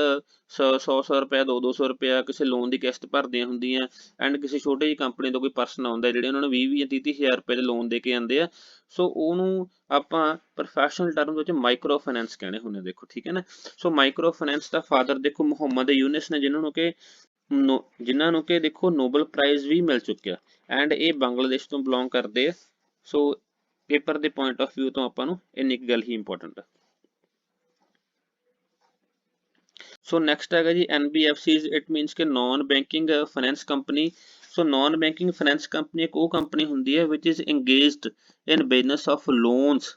100 ਰੁਪਇਆ 200 ਰੁਪਇਆ ਕਿਸੇ ਲੋਨ ਦੀ ਕਿਸ਼ਤ ਭਰਦੀਆਂ ਹੁੰਦੀਆਂ। ਐਂਡ ਕਿਸੇ ਛੋਟੀ ਜਿਹੀ ਕੰਪਨੀ ਤੋਂ ਕੋਈ ਪਰਸਨ ਆਉਂਦਾ ਜਿਹੜੇ ਉਹਨਾਂ ਨੂੰ 20 ਜਾਂ 30 ਹਜ਼ਾਰ ਰੁਪਏ ਦੇ ਲੋਨ ਦੇ ਕੇ ਆਉਂਦੇ ਆ। ਸੋ ਉਹਨੂੰ ਆਪਾਂ ਪ੍ਰੋਫੈਸ਼ਨਲ ਟਰਮ ਵਿੱਚ ਮਾਈਕਰੋ ਫਾਈਨੈਂਸ ਕਹਿੰਦੇ ਹੁੰਦੇ। ਦੇਖੋ ਠੀਕ ਹੈ ਨਾ। ਸੋ ਮਾਈਕਰੋ ਫਾਈਨੈਂਸ ਦਾ ਫਾਦਰ ਦੇਖੋ ਮੁਹੰਮਦ ਯੂਨਸ ਨੇ, ਜਿਨ੍ਹਾਂ ਨੂੰ ਕਿ ਦੇਖੋ ਨੋਬਲ ਪ੍ਰਾਈਜ਼ ਵੀ ਮਿਲ ਚੁੱਕਿਆ। ਐਂਡ ਇਹ ਬੰਗਲਾਦੇਸ਼ ਤੋਂ ਬਿਲੋਂਗ ਕਰਦੇ ਆ। ਸੋ ਪੇਪਰ ਦੇ ਪੁਆਇੰਟ ਆਫ ਵਿਊ ਤੋਂ ਆਪਾਂ ਨੂੰ ਇੰਨੀ ਇੱਕ ਗੱਲ ਹੀ ਇੰਪੋਰਟੈਂਟ ਹੈ। सो नैक्सट है जी NBFCs। इट मीनस के non banking finance company. So non banking finance company एक वो कंपनी होंगी है which is engaged in business of loans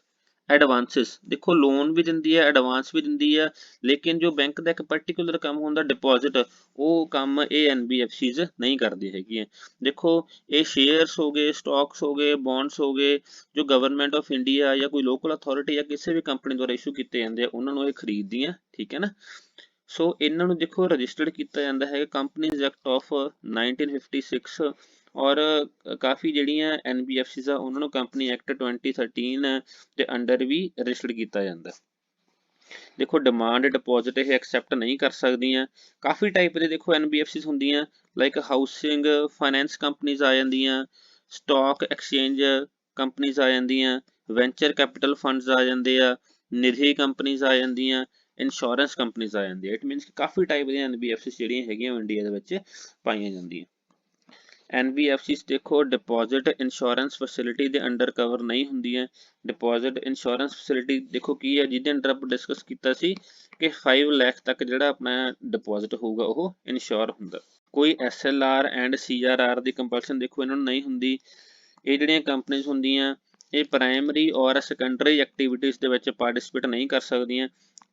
advances. देखो लोन भी दिंदी है, एडवांस भी दिंदी है, लेकिन जो बैंक का एक पर्टिकुलर काम होंदा डिपॉजिट वो काम ये NBFCs नहीं करती हैगी। देखो ये शेयर्स हो गए, स्टॉक्स हो गए, बॉन्ड्स हो गए जो गवर्नमेंट ऑफ इंडिया या कोई लोकल अथॉरिटी या किसी भी कंपनी द्वारा इशू किए जाते हैं उन्होंने खरीददी है। ठीक है ना। सो इन्हां नूं देखो रजिस्टर्ड किया जाता है कंपनीज एक्ट ऑफ 1956 और काफ़ी जिहड़ियां NBFCs आ उन्हां नूं कंपनी एक्ट 2013 के अंडर भी रजिस्टर्ड किया जाता है। देखो डिमांड डिपॉजिट ये एक्सैप्ट नहीं कर सकदियां। काफ़ी टाइप के देखो NBFCs होंदियां लाइक हाउसिंग फाइनेंस कंपनीज आ जांदियां, स्टॉक एक्सचेंज कंपनीज आ जांदियां, वेंचर कैपिटल फंड्स आ जांदे आ, निधि कंपनीज आ जांदियां, इंश्योरेंस कंपनीज आ जाती है। इट मीनस काफ़ी टाइप दी NBFCs ਜਿਹੜੀਆਂ ਹੈਗੀਆਂ ਇੰਡੀਆ ਦੇ ਵਿੱਚ ਪਾਈਆਂ ਜਾਂਦੀਆਂ। NBFCs देखो डिपॉजिट इंश्योरेंस फैसिलिटी के अंडर कवर नहीं होंदियां। डिपॉजिट इंश्योरेंस फैसिलिटी देखो की है जिहदे अंडर आप डिस्कस किया सी कि 5 लाख तक जिहड़ा अपना डिपॉजिट होगा वो इंश्योर हुंदा। कोई SLR एंड CRR की कंपलसन देखो इन्हां नूं नहीं हुंदी। ये जिहड़ियां कंपनीज हुंदियां ये प्राइमरी और सैकेंडरी एक्टिविटीज़ दे विच पार्टिसिपेट नहीं कर सकदियां।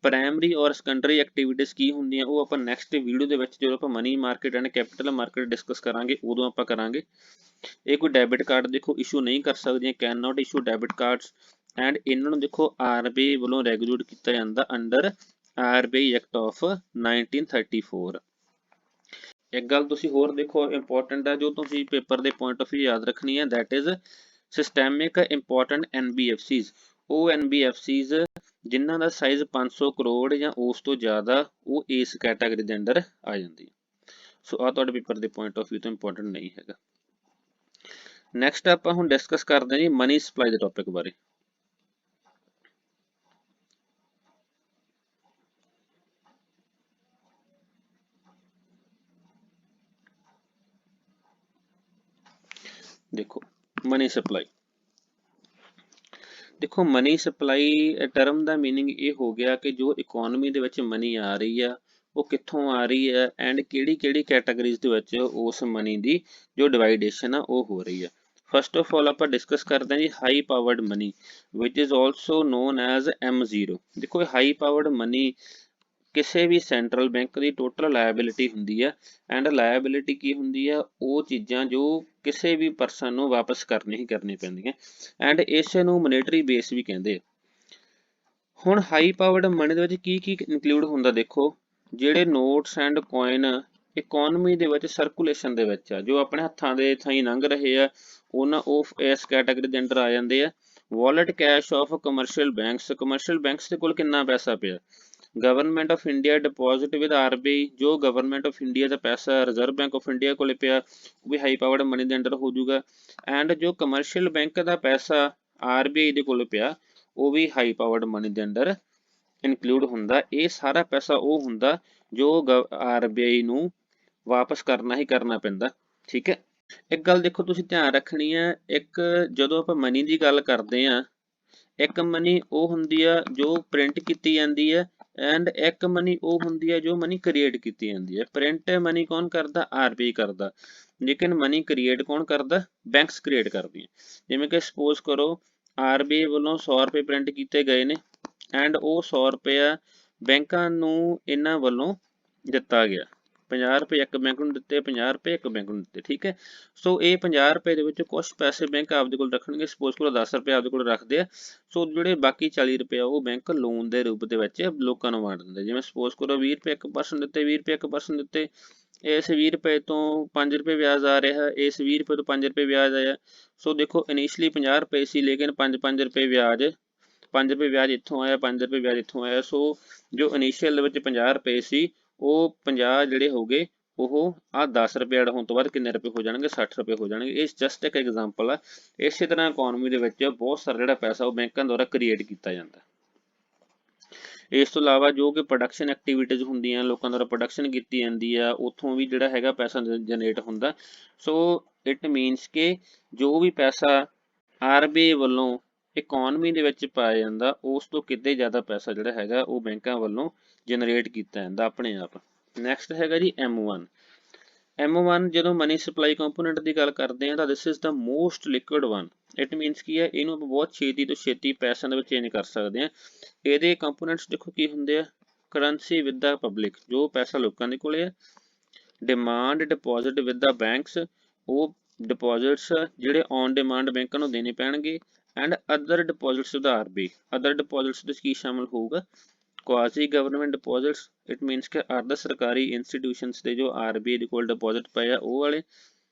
प्राइमरी और सैकेंडरी एक्टिविटीज़ की होंदियां वो आपां नैक्सट वीडियो दे विच जो आपां money market and capital market discuss करांगे उदों आपां करांगे। ये कोई डेबिट कार्ड देखो इशू नहीं कर सकदियां, can not issue debit cards. And इन्हां नूं देखो RBI वालों रेगूलेट किया जाता अंडर RBI एक्ट ऑफ 1934। एक गल तुसीं होर देखो इंपॉर्टेंट है जो तुसीं पेपर के पॉइंट ऑफ व्यू याद रखनी है, दैट इज़ सिस्टैमिक इंपॉर्टेंट NBFCs। वो NBFCs जिन्हां दा साइज 500 करोड़ या उस तो ज़्यादा वो इस कैटागरी के अंडर आ जाती है। ਸੋ ਆਹ ਤੁਹਾਡੇ ਪੇਪਰ ਦੇ ਪੁਆਇੰਟ ਆਫ View ਤੋਂ ਇੰਪੋਰਟੈਂਟ ਨਹੀਂ ਹੈਗਾ। ਨੈਕਸਟ ਆਪਾਂ ਹੁਣ ਡਿਸਕਸ ਕਰਦੇ ਹਾਂ ਜੀ ਮਨੀ ਸਪਲਾਈ ਦੇ ਟੌਪਿਕ ਬਾਰੇ। ਦੇਖੋ ਮਨੀ ਸਪਲਾਈ, ਦੇਖੋ ਮਨੀ ਸਪਲਾਈ ਟਰਮ ਦਾ ਮੀਨਿੰਗ ਇਹ ਹੋ ਗਿਆ ਕਿ ਜੋ ਇਕਨੋਮੀ ਦੇ ਵਿੱਚ ਮਨੀ ਆ ਰਹੀ ਆ ਉਹ ਕਿੱਥੋਂ ਆ ਰਹੀ ਹੈ ਐਂਡ ਕਿਹੜੀ ਕੈਟਾਗਰੀਜ਼ ਦੇ ਵਿੱਚ ਉਸ ਮਨੀ ਦੀ ਜੋ ਡਿਵਾਈਡੇਸ਼ਨ ਆ ਉਹ ਹੋ ਰਹੀ ਹੈ। ਫਸਟ ਆਫ ਆਲ ਆਪਾਂ ਡਿਸਕਸ ਕਰਦੇ ਹਾਂ ਜੀ high powered money which is also known as M0। ਦੇਖੋ ਹਾਈ ਪਾਵਰਡ ਮਨੀ ਕਿਸੇ ਵੀ ਸੈਂਟਰਲ ਬੈਂਕ ਦੀ ਟੋਟਲ ਲਾਇਬਿਲਿਟੀ ਹੁੰਦੀ ਹੈ ਐਂਡ ਲਾਇਬਿਲਿਟੀ ਕੀ ਹੁੰਦੀ ਹੈ, ਉਹ ਚੀਜ਼ਾਂ ਜੋ ਕਿਸੇ ਵੀ ਪਰਸਨ ਨੂੰ ਵਾਪਸ ਕਰਨੀ ਹੀ ਕਰਨੀ ਪੈਂਦੀਆਂ ਐਂਡ ਇਸ ਨੂੰ ਮੋਨੇਟਰੀ ਬੇਸ ਵੀ ਕਹਿੰਦੇ ਆ। ਹੁਣ ਹਾਈ ਪਾਵਰਡ ਮਨੀ ਦੇ ਵਿੱਚ ਕੀ ਇਨਕਲੂਡ ਹੁੰਦਾ, ਦੇਖੋ ਜਿਹੜੇ ਨੋਟਸ ਐਂਡ ਕੋਇਨ ਇਕਨੋਮੀ ਦੇ ਵਿੱਚ ਸਰਕੂਲੇਸ਼ਨ ਦੇ ਵਿੱਚ ਆ, ਜੋ ਆਪਣੇ ਹੱਥਾਂ ਦੇ ਥਾਈ ਲੰਘ ਰਹੇ ਆ, ਉਹਨਾਂ ਉਹ ਇਸ ਕੈਟਾਗਰੀ ਦੇ ਅੰਡਰ ਆ ਜਾਂਦੇ ਆ। Wallet cash of commercial banks ਦੇ ਕੋਲ ਕਿੰਨਾ ਪੈਸਾ ਪਿਆ, government of India deposit with RBI, ਜੋ ਗਵਰਨਮੈਂਟ ਆਫ ਇੰਡੀਆ ਦਾ ਪੈਸਾ ਰਿਜ਼ਰਵ ਬੈਂਕ ਆਫ ਇੰਡੀਆ ਕੋਲ ਪਿਆ ਉਹ ਵੀ ਹਾਈ ਪਾਵਰਡ ਮਨੀ ਦੇ ਅੰਡਰ ਹੋ ਜਾਊਗਾ ਐਂਡ ਜੋ ਕਮਰਸ਼ੀਅਲ ਬੈਂਕ ਦਾ ਪੈਸਾ RBI ਦੇ ਕੋਲ ਪਿਆ ਉਹ ਵੀ ਹਾਈ ਪਾਵਰਡ ਮਨੀ ਦੇ ਅੰਡਰ ਇਨਕਲੂਡ ਹੁੰਦਾ। ਇਹ ਸਾਰਾ ਪੈਸਾ ਉਹ ਹੁੰਦਾ ਜੋ RBI ਨੂੰ ਵਾਪਸ ਕਰਨਾ ਹੀ ਕਰਨਾ ਪੈਂਦਾ, ਠੀਕ ਹੈ। ਇੱਕ ਗੱਲ ਦੇਖੋ ਤੁਸੀਂ ਧਿਆਨ ਰੱਖਣੀ ਹੈ, ਇੱਕ ਜਦੋਂ ਆਪਾਂ ਮਨੀ ਦੀ ਗੱਲ ਕਰਦੇ ਹਾਂ, ਇੱਕ ਮਨੀ ਉਹ ਹੁੰਦੀ ਆ ਜੋ ਪ੍ਰਿੰਟ ਕੀਤੀ ਜਾਂਦੀ ਹੈ ਐਂਡ ਇੱਕ ਮਨੀ ਉਹ ਹੁੰਦੀ ਹੈ ਜੋ ਮਨੀ ਕ੍ਰੀਏਟ ਕੀਤੀ ਜਾਂਦੀ ਹੈ। ਪ੍ਰਿੰਟ ਮਨੀ ਕੌਣ ਕਰਦਾ, RBI ਕਰਦਾ, ਲੇਕਿਨ ਮਨੀ ਕ੍ਰੀਏਟ ਕੌਣ ਕਰਦਾ, ਬੈਂਕਸ ਕ੍ਰੀਏਟ ਕਰਦੀਆਂ। ਜਿਵੇਂ ਕਿ ਸਪੋਜ਼ ਕਰੋ RBI ਵੱਲੋਂ 100 ਰੁਪਏ ਪ੍ਰਿੰਟ ਕੀਤੇ ਗਏ ਨੇ ਐਂਡ ਉਹ 100 ਰੁਪਇਆ ਬੈਂਕਾਂ ਨੂੰ ਇਹਨਾਂ ਵੱਲੋਂ ਦਿੱਤਾ ਗਿਆ, 50 ਰੁਪਏ ਇੱਕ ਬੈਂਕ ਨੂੰ ਦਿੱਤੇ, 50 ਰੁਪਏ ਇੱਕ ਬੈਂਕ ਨੂੰ ਦਿੱਤੇ, ਠੀਕ ਹੈ। ਸੋ ਇਹ 50 ਰੁਪਏ ਦੇ ਵਿੱਚ ਕੁਝ ਪੈਸੇ ਬੈਂਕ ਆਪਦੇ ਕੋਲ ਰੱਖਣਗੇ, ਸਪੋਜ਼ ਕਰੋ 10 ਰੁਪਏ ਆਪਦੇ ਕੋਲ ਰੱਖਦੇ ਆ, ਸੋ ਜਿਹੜੇ ਬਾਕੀ 40 ਰੁਪਏ ਉਹ ਬੈਂਕ ਲੋਨ ਦੇ ਰੂਪ ਦੇ ਵਿੱਚ ਲੋਕਾਂ ਨੂੰ ਵੰਡ ਦਿੰਦੇ। ਜਿਵੇਂ ਸਪੋਜ਼ ਕਰੋ 20 ਰੁਪਏ 1% ਦਿੱਤੇ, 20 ਰੁਪਏ 1% ਦਿੱਤੇ, ਇਸ 20 ਰੁਪਏ ਤੋਂ 5 ਰੁਪਏ ਵਿਆਜ ਆ ਰਿਹਾ, ਇਸ 20 ਰੁਪਏ ਤੋਂ 5 ਰੁਪਏ ਵਿਆਜ ਆਇਆ। ਸੋ ਦੇਖੋ ਇਨੀਸ਼ੀਅਲੀ 50 ਰੁਪਏ ਸੀ ਲੇਕਿਨ 5 ਰੁਪਏ ਵਿਆਜ, 5 ਰੁਪਏ ਵਿਆਜ ਇੱਥੋਂ ਆਇਆ, 5 ਰੁਪਏ ਵਿਆਜ ਇੱਥੋਂ ਆਇਆ। ਸੋ ਜੋ ਇਨੀਸ਼ੀਅਲ ਦੇ ਵਿੱਚ 50 ਰੁਪਏ ਸੀ ਉਹ 50 ਜਿਹੜੇ ਹੋ ਗਏ ਉਹ ਆ 10 ਰੁਪਏ ਐਡ ਹੋਣ ਤੋਂ ਬਾਅਦ ਕਿੰਨੇ ਰੁਪਏ ਹੋ ਜਾਣਗੇ, 60 ਰੁਪਏ ਹੋ ਜਾਣਗੇ। ਇਹ ਜਸਟ ਇੱਕ ਐਗਜ਼ਾਮਪਲ ਆ। ਇਸੇ ਤਰ੍ਹਾਂ ਇਕਨੋਮੀ ਦੇ ਵਿੱਚ ਬਹੁਤ ਸਾਰਾ ਜਿਹੜਾ ਪੈਸਾ ਉਹ ਬੈਂਕਾਂ ਦੁਆਰਾ ਕ੍ਰੀਏਟ ਕੀਤਾ ਜਾਂਦਾ। ਇਸ ਤੋਂ ਇਲਾਵਾ ਜੋ ਕਿ ਪ੍ਰੋਡਕਸ਼ਨ ਐਕਟੀਵਿਟੀਜ਼ ਹੁੰਦੀਆਂ, ਲੋਕਾਂ ਦੁਆਰਾ ਪ੍ਰੋਡਕਸ਼ਨ ਕੀਤੀ ਜਾਂਦੀ ਆ, ਉੱਥੋਂ ਵੀ ਜਿਹੜਾ ਹੈਗਾ ਪੈਸਾ ਜਨਰੇਟ ਹੁੰਦਾ। ਸੋ ਇਟ ਮੀਨਸ ਕਿ ਜੋ ਵੀ ਪੈਸਾ RBI ਵੱਲੋਂ ਇਕਨੋਮੀ ਦੇ ਵਿੱਚ ਪਾਇਆ ਜਾਂਦਾ ਉਸ ਤੋਂ ਕਿਤੇ ਜ਼ਿਆਦਾ ਪੈਸਾ ਜਿਹੜਾ ਹੈਗਾ ਉਹ ਬੈਂਕਾਂ ਵੱਲੋਂ ਜਨਰੇਟ ਕੀਤਾ ਜਾਂਦਾ ਆਪਣੇ ਆਪ। ਨੈਕਸਟ ਹੈਗਾ ਜੀ M1 ਜਦੋਂ ਮਨੀ ਸਪਲਾਈ ਕੰਪੋਨੈਂਟ ਦੀ ਗੱਲ ਕਰਦੇ ਹਾਂ ਤਾਂ this is the most liquid one. It means ਕੀ ਹੈ, ਇਹਨੂੰ ਆਪਾਂ ਬਹੁਤ ਛੇਤੀ ਤੋਂ ਛੇਤੀ ਪੈਸਿਆਂ ਦੇ ਵਿੱਚ ਚੇਂਜ ਕਰ ਸਕਦੇ ਹਾਂ। ਇਹਦੇ ਕੰਪੋਨੈਂਟਸ ਦੇਖੋ ਕੀ ਹੁੰਦੇ ਆ, ਕਰੰਸੀ ਵਿਦ ਦਾ ਪਬਲਿਕ, ਜੋ ਪੈਸਾ ਲੋਕਾਂ ਦੇ ਕੋਲੇ ਆ, demand deposit with the banks, ਉਹ ਡਿਪੋਜ਼ਿਟਸ ਜਿਹੜੇ ਔਨ ਡਿਮਾਂਡ ਬੈਂਕਾਂ ਨੂੰ ਦੇਣੇ ਪੈਣਗੇ and other deposits with RBI। Other deposits ਵਿੱਚ ਕੀ ਸ਼ਾਮਲ ਹੋਊਗਾ, quasi government deposits, it means ਕਿ ਅਰਧ ਸਰਕਾਰੀ ਇੰਸਟੀਟਿਊਸ਼ਨਸ ਦੇ ਜੋ RBI ਦੇ ਕੋਲ ਡਿਪੋਜ਼ਿਟ ਪਏ ਆ ਉਹ ਵਾਲੇ,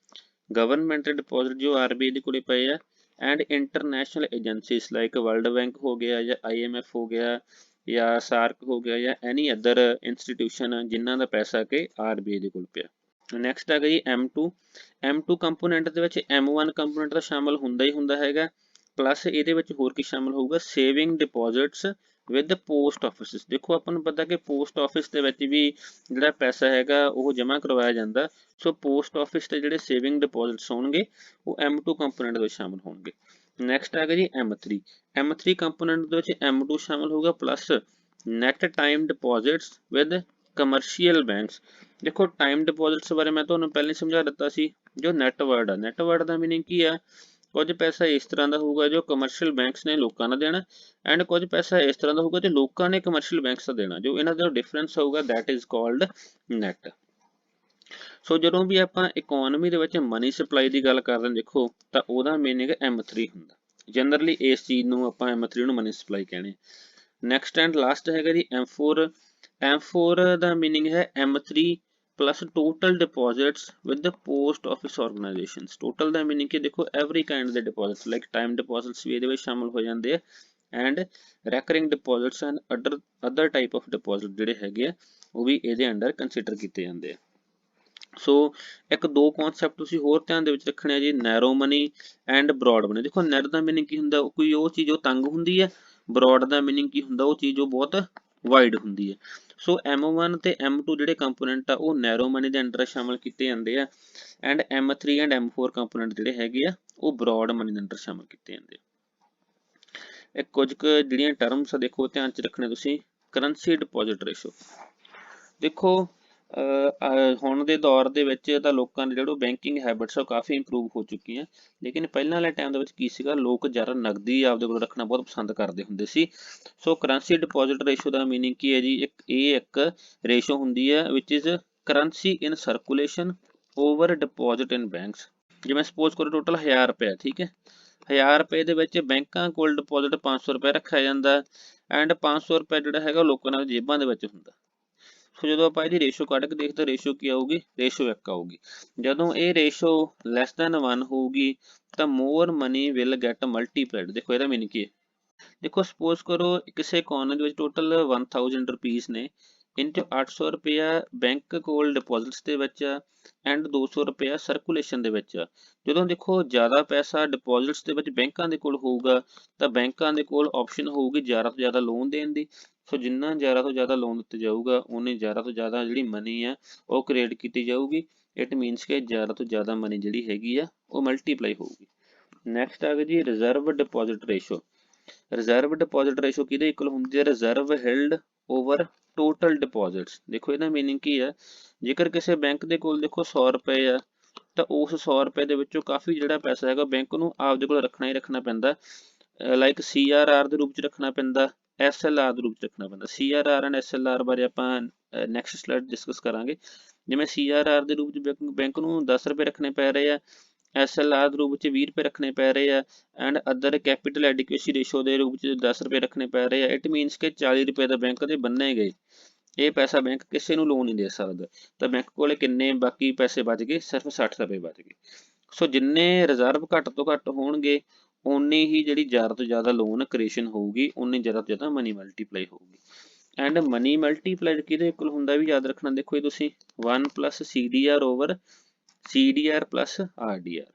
ਗਵਰਨਮੈਂਟ ਡਿਪੋਜ਼ਿਟ ਜੋ RBI ਦੇ ਕੋਲੇ ਪਏ ਆ and international agencies like world bank ਹੋ ਗਿਆ ਜਾਂ IMF ਹੋ ਗਿਆ ਜਾਂ ਸਾਰਕ ਹੋ ਗਿਆ ਜਾਂ ਐਨੀ ਅਦਰ ਇੰਸਟੀਟਿਊਸ਼ਨ ਜਿਨ੍ਹਾਂ ਦਾ ਪੈਸਾ ਕਿ RBI ਦੇ ਕੋਲ ਪਿਆ। ਨੈਕਸਟ ਹੈਗਾ ਜੀ M2 ਕੰਪੋਨੈਂਟ ਦੇ ਵਿੱਚ M1 ਕੰਪੋਨੈਂਟ ਦਾ ਸ਼ਾਮਲ ਹੁੰਦਾ ਹੀ ਹੁੰਦਾ ਹੈਗਾ, ਪਲੱਸ ਇਹਦੇ ਵਿੱਚ ਹੋਰ ਕੀ ਸ਼ਾਮਲ ਹੋਊਗਾ, ਸੇਵਿੰਗ ਡਿਪੋਜ਼ਿਟਸ ਵਿਦ ਪੋਸਟ ਆਫਿਸਿਸ। ਦੇਖੋ ਆਪਾਂ ਨੂੰ ਪਤਾ ਕਿ ਪੋਸਟ ਆਫਿਸ ਦੇ ਵਿੱਚ ਵੀ ਜਿਹੜਾ ਪੈਸਾ ਹੈਗਾ ਉਹ ਜਮ੍ਹਾਂ ਕਰਵਾਇਆ ਜਾਂਦਾ। ਸੋ ਪੋਸਟ ਆਫਿਸ ਤੇ ਜਿਹੜੇ ਸੇਵਿੰਗ ਡਿਪੋਜ਼ਿਟਸ ਹੋਣਗੇ ਉਹ M2 ਕੰਪੋਨੈਂਟ ਵਿੱਚ ਸ਼ਾਮਲ ਹੋਣਗੇ। ਨੈਕਸਟ ਹੈਗਾ ਜੀ M3 ਕੰਪੋਨੈਂਟ ਦੇ ਵਿੱਚ M2 ਸ਼ਾਮਲ ਹੋਊਗਾ plus net time deposits with commercial banks. ਦੇਖੋ ਟਾਈਮ ਡਿਪੋਜ਼ਿਟਸ ਬਾਰੇ ਮੈਂ ਤੁਹਾਨੂੰ ਪਹਿਲਾਂ ਹੀ ਸਮਝਾ ਦਿੱਤਾ ਸੀ। ਜੋ ਨੈਟ ਵਰਡ ਦਾ ਮੀਨਿੰਗ ਕੀ ਆ, ਕੁਝ ਪੈਸਾ ਇਸ ਤਰ੍ਹਾਂ ਦਾ ਹੋਊਗਾ ਜੋ ਕਮਰਸ਼ੀਅਲ ਬੈਂਕਸ ਨੇ ਲੋਕਾਂ ਨੂੰ ਦੇਣਾ ਐਂਡ ਕੁਝ ਪੈਸਾ ਇਸ ਤਰ੍ਹਾਂ ਦਾ ਹੋਊਗਾ ਜੋ ਲੋਕਾਂ ਨੇ ਕਮਰਸ਼ੀਅਲ ਬੈਂਕਸ ਨੂੰ ਦੇਣਾ, ਜੋ ਇਹਨਾਂ ਦਾ ਡਿਫਰੈਂਸ ਹੋਊਗਾ ਦੈਟ ਇਜ਼ ਕਾਲਡ ਨੈਟ। ਸੋ ਜਦੋਂ ਵੀ ਆਪਾਂ ਇਕਨੋਮੀ ਦੇ ਵਿੱਚ ਮਨੀ ਸਪਲਾਈ ਦੀ ਗੱਲ ਕਰਦੇ ਹਾਂ ਦੇਖੋ ਤਾਂ ਉਹਦਾ ਮੀਨਿੰਗ M3 ਹੁੰਦਾ। ਜਨਰਲੀ ਇਸ ਚੀਜ਼ ਨੂੰ ਆਪਾਂ M3 ਨੂੰ ਮਨੀ ਸਪਲਾਈ ਕਹਿੰਦੇ। ਨੈਕਸਟ ਐਂਡ ਲਾਸਟ ਹੈਗਾ ਜੀ M4 ਦਾ ਮੀਨਿੰਗ ਹੈ M3 plus total deposits with the post office organizations। total the meaning ਕਿ ਦੇਖੋ every kind ਦੇ deposits like time deposits ਵੀ ਇਹਦੇ ਵਿੱਚ ਸ਼ਾਮਲ ਹੋ ਜਾਂਦੇ ਆ and recurring deposits and other type of deposit ਜਿਹੜੇ ਹੈਗੇ ਆ ਉਹ ਵੀ ਇਹਦੇ ਅੰਡਰ ਕੰਸੀਡਰ ਕੀਤੇ ਜਾਂਦੇ ਆ। ਸੋ ਇੱਕ ਦੋ ਕਨਸੈਪਟ ਤੁਸੀਂ ਹੋਰ ਧਿਆਨ ਦੇ ਵਿੱਚ ਰੱਖਣੇ ਆ ਜੀ, narrow money and broad money. ਦੇਖੋ ਨੈਟ ਦਾ ਮੀਨਿੰਗ ਕੀ ਹੁੰਦਾ, ਕੋਈ ਉਹ ਚੀਜ਼ ਜੋ ਤੰਗ ਹੁੰਦੀ ਹੈ, ਬ੍ਰੌਡ ਦਾ ਮੀਨਿੰਗ ਕੀ ਹੁੰਦਾ, ਉਹ ਚੀਜ਼ ਜੋ ਬਹੁਤ ਵਾਈਡ ਹੁੰਦੀ ਹੈ। ਸੋ M1 ਤੇ M2 ਜਿਹੜੇ ਕੰਪੋਨੈਂਟ ਆ ਉਹ ਨੈਰੋ ਮਨੀ ਦੇ ਅੰਡਰ ਸ਼ਾਮਲ ਕੀਤੇ ਜਾਂਦੇ ਆ, and M3 and M4 component ਜਿਹੜੇ ਹੈਗੇ ਆ ਉਹ ਬ੍ਰੌਡ ਮਨੀ ਦੇ ਅੰਡਰ ਸ਼ਾਮਲ ਕੀਤੇ ਜਾਂਦੇ ਆ। ਇੱਕ ਕੁਝ ਕੁ ਜਿਹੜੀਆਂ ਟਰਮਸ ਦੇਖੋ ਧਿਆਨ ਚ ਰੱਖਣੇ ਤੁਸੀਂ, ਕਰੰਸੀ ਡਿਪੋਜ਼ਿਟ ਰੇਸ਼ੋ। ਦੇਖੋ ਹੁਣ ਦੇ ਦੌਰ ਦੇ ਵਿੱਚ ਤਾਂ ਲੋਕਾਂ ਦੇ ਜਿਹੜੇ ਬੈਂਕਿੰਗ ਹੈਬਿਟਸ ਉਹ ਕਾਫੀ ਇੰਪਰੂਵ ਹੋ ਚੁੱਕੀਆਂ, ਲੇਕਿਨ ਪਹਿਲਾਂ ਵਾਲੇ ਟਾਈਮ ਦੇ ਵਿੱਚ ਕੀ ਸੀਗਾ, ਲੋਕ ਜ਼ਿਆਦਾ ਨਕਦੀ ਆਪਦੇ ਕੋਲ ਰੱਖਣਾ ਬਹੁਤ ਪਸੰਦ ਕਰਦੇ ਹੁੰਦੇ ਸੀ। ਸੋ ਕਰੰਸੀ ਡਿਪੋਜ਼ਿਟ ਰੇਸ਼ੋ ਦਾ ਮੀਨਿੰਗ ਕੀ ਹੈ ਜੀ, ਇੱਕ ਰੇਸ਼ੋ ਹੁੰਦੀ ਹੈ which is currency in circulation over deposit in banks. ਜਿਵੇਂ ਸਪੋਜ਼ ਕਰੋ ਟੋਟਲ 1000 ਰੁਪਏ, ਠੀਕ ਹੈ, 1000 ਰੁਪਏ ਦੇ ਵਿੱਚ ਬੈਂਕਾਂ ਕੋਲ ਡਿਪੋਜ਼ਿਟ 500 ਰੁਪਏ ਰੱਖਿਆ ਜਾਂਦਾ, ਐਂਡ 500 ਰੁਪਏ ਜਿਹੜਾ ਹੈਗਾ ਲੋਕਾਂ ਨਾਲ ਜੇਬਾਂ ਦੇ ਵਿੱਚ ਹੁੰਦਾ। ਸੋ ਜਦੋਂ ਆਪਾਂ ਇਹਦੀ ਰੇਸ਼ੋ ਕੱਢ ਕੇ ਦੇਖਦੇ ਰੇਸ਼ੋ ਕੀ ਆਊਗੀ, ਰੇਸ਼ੋ 1 ਆਊਗੀ। ਜਦੋਂ ਇਹ ਰੇਸ਼ੋ ਲੈਸ ਦੈਨ 1 ਹੋਊਗੀ ਤਾਂ ਮੋਰ ਮਨੀ ਵਿਲ ਗੈਟ ਮਲਟੀਪਲਾਈਡ। ਦੇਖੋ ਇਹਦਾ ਮੀਨਿੰਗ ਕੀ ਹੈ, ਦੇਖੋ ਸਪੋਜ਼ ਕਰੋ ਕਿਸੇ ਇਕੋਨਮੀ ਦੇ ਵਿੱਚ ਟੋਟਲ 1000 ਰੁਪੀਸ ਨੇ, ਇਨ 'ਚ 800 ਰੁਪਇਆ ਬੈਂਕ ਕੋਲ ਡਿਪੋਜ਼ਿਟਸ ਦੇ ਵਿੱਚ ਆ ਐਂਡ 200 ਰੁਪਇਆ ਸਰਕੂਲੇਸ਼ਨ ਦੇ ਵਿੱਚ ਆ। ਜਦੋਂ ਦੇਖੋ ਜ਼ਿਆਦਾ ਪੈਸਾ ਡਿਪੋਜ਼ਿਟਸ ਦੇ ਵਿੱਚ ਬੈਂਕਾਂ ਦੇ ਕੋਲ ਹੋਊਗਾ ਤਾਂ ਬੈਂਕਾਂ ਦੇ ਕੋਲ ਆਪਸ਼ਨ ਹੋਊਗੀ ਜ਼ਿਆਦਾ ਤੋਂ ਜ਼ਿਆਦਾ ਲੋਨ ਦੇਣ ਦੀ। ਸੋ ਜਿੰਨਾ ਜ਼ਿਆਦਾ ਤੋਂ ਜ਼ਿਆਦਾ ਲੋਨ ਦਿੱਤਾ ਜਾਊਗਾ ਉਨੀ ਜ਼ਿਆਦਾ ਤੋਂ ਜ਼ਿਆਦਾ ਜਿਹੜੀ ਮਨੀ ਆ ਉਹ ਕ੍ਰੀਏਟ ਕੀਤੀ ਜਾਊਗੀ। ਇਟ ਮੀਨਸ ਕਿ ਜ਼ਿਆਦਾ ਤੋਂ ਜ਼ਿਆਦਾ ਮਨੀ ਜਿਹੜੀ ਹੈਗੀ ਆ ਉਹ ਮਲਟੀਪਲਾਈ ਹੋਊਗੀ। ਨੈਕਸਟ ਆ ਗਿਆ ਜੀ reserve deposit ratio. Reserve deposit ratio ਕਿਹਦੇ ਇਕੁਅਲ ਹੁੰਦੀ ਹੈ, ਰਿਜ਼ਰਵ ਹਿਲਡ ਓਵਰ ਟੋਟਲ ਡਿਪੋਜ਼ਿਟਸ। ਦੇਖੋ ਇਹਦਾ ਮੀਨਿੰਗ ਕੀ ਹੈ, ਜੇਕਰ ਕਿਸੇ ਬੈਂਕ ਦੇ ਕੋਲ ਦੇਖੋ 100 ਰੁਪਏ ਆ ਤਾਂ ਉਸ 100 ਰੁਪਏ ਦੇ ਵਿੱਚੋਂ ਕਾਫੀ ਜਿਹੜਾ ਪੈਸਾ ਹੈਗਾ ਬੈਂਕ ਨੂੰ ਆਪਦੇ ਕੋਲ ਰੱਖਣਾ ਹੀ ਰੱਖਣਾ ਪੈਂਦਾ, ਲਾਈਕ CRR ਦੇ ਰੂਪ ਚ ਰੱਖਣਾ ਪੈਂਦਾ, SLR ਦੇ ਰੂਪ ਚ ਰੱਖਣਾ ਪੈਂਦਾ। CRR ਐਂਡ SLR ਬਾਰੇ ਆਪਾਂ ਨੈਕਸਟ ਸਲਾਈਡ ਡਿਸਕਸ ਕਰਾਂਗੇ। ਜਿਵੇਂ CRR ਦੇ ਰੂਪ ਚ ਬੈਂਕ ਨੂੰ 10 ਰੁਪਏ ਰੱਖਣੇ ਪੈ ਰਹੇ ਆ, SLR ਦੇ ਰੂਪ ਚ 20 ਰੁਪਏ ਰੱਖਣੇ ਪੈ ਰਹੇ ਆ, ਐਂਡ ਅਦਰ ਕੈਪੀਟਲ ਐਡਿਕੁਏਸੀ ਰੇਸ਼ੋ ਦੇ ਰੂਪ ਚ 10 ਰੁਪਏ ਰੱਖਣੇ ਪੈ ਰਹੇ ਆ। ਇਟ ਮੀਨਸ ਕਿ 40 ਰੁਪਏ ਦਾ ਬੈਂਕ ਦੇ ਬੰਨੇ ਗਏ, ਇਹ ਪੈਸਾ ਬੈਂਕ ਕਿਸੇ ਨੂੰ ਲੋਨ ਨਹੀਂ ਦੇ ਸਕਦਾ, ਤਾਂ ਬੈਂਕ ਕੋਲੇ ਕਿੰਨੇ ਬਾਕੀ ਪੈਸੇ ਬਚ ਗਏ, ਸਿਰਫ 60 ਰੁਪਏ ਬਚ ਗਏ। ਸੋ ਜਿੰਨੇ ਰਿਜ਼ਰਵ ਘੱਟ ਤੋਂ ਘੱਟ ਹੋਣਗੇ ਉਨੀ ਹੀ ਜਿਹੜੀ ਜ਼ਿਆਦਾ ਤੋਂ ਜ਼ਿਆਦਾ ਲੋਨ ਕ੍ਰੀਏਸ਼ਨ ਹੋਊਗੀ, ਉਨੀ ਜ਼ਿਆਦਾ ਤੋਂ ਜ਼ਿਆਦਾ ਮਨੀ ਮਲਟੀਪਲਾਈ ਹੋਊਗੀ। ਐਂਡ ਮਨੀ ਮਲਟੀਪਲਾਈ ਕਿਹਦੇ ਇਕੁਅਲ ਹੁੰਦਾ ਵੀ ਯਾਦ ਰੱਖਣਾ, ਦੇਖੋ ਤੁਸੀਂ 1 plus CDR over CDR plus RDR.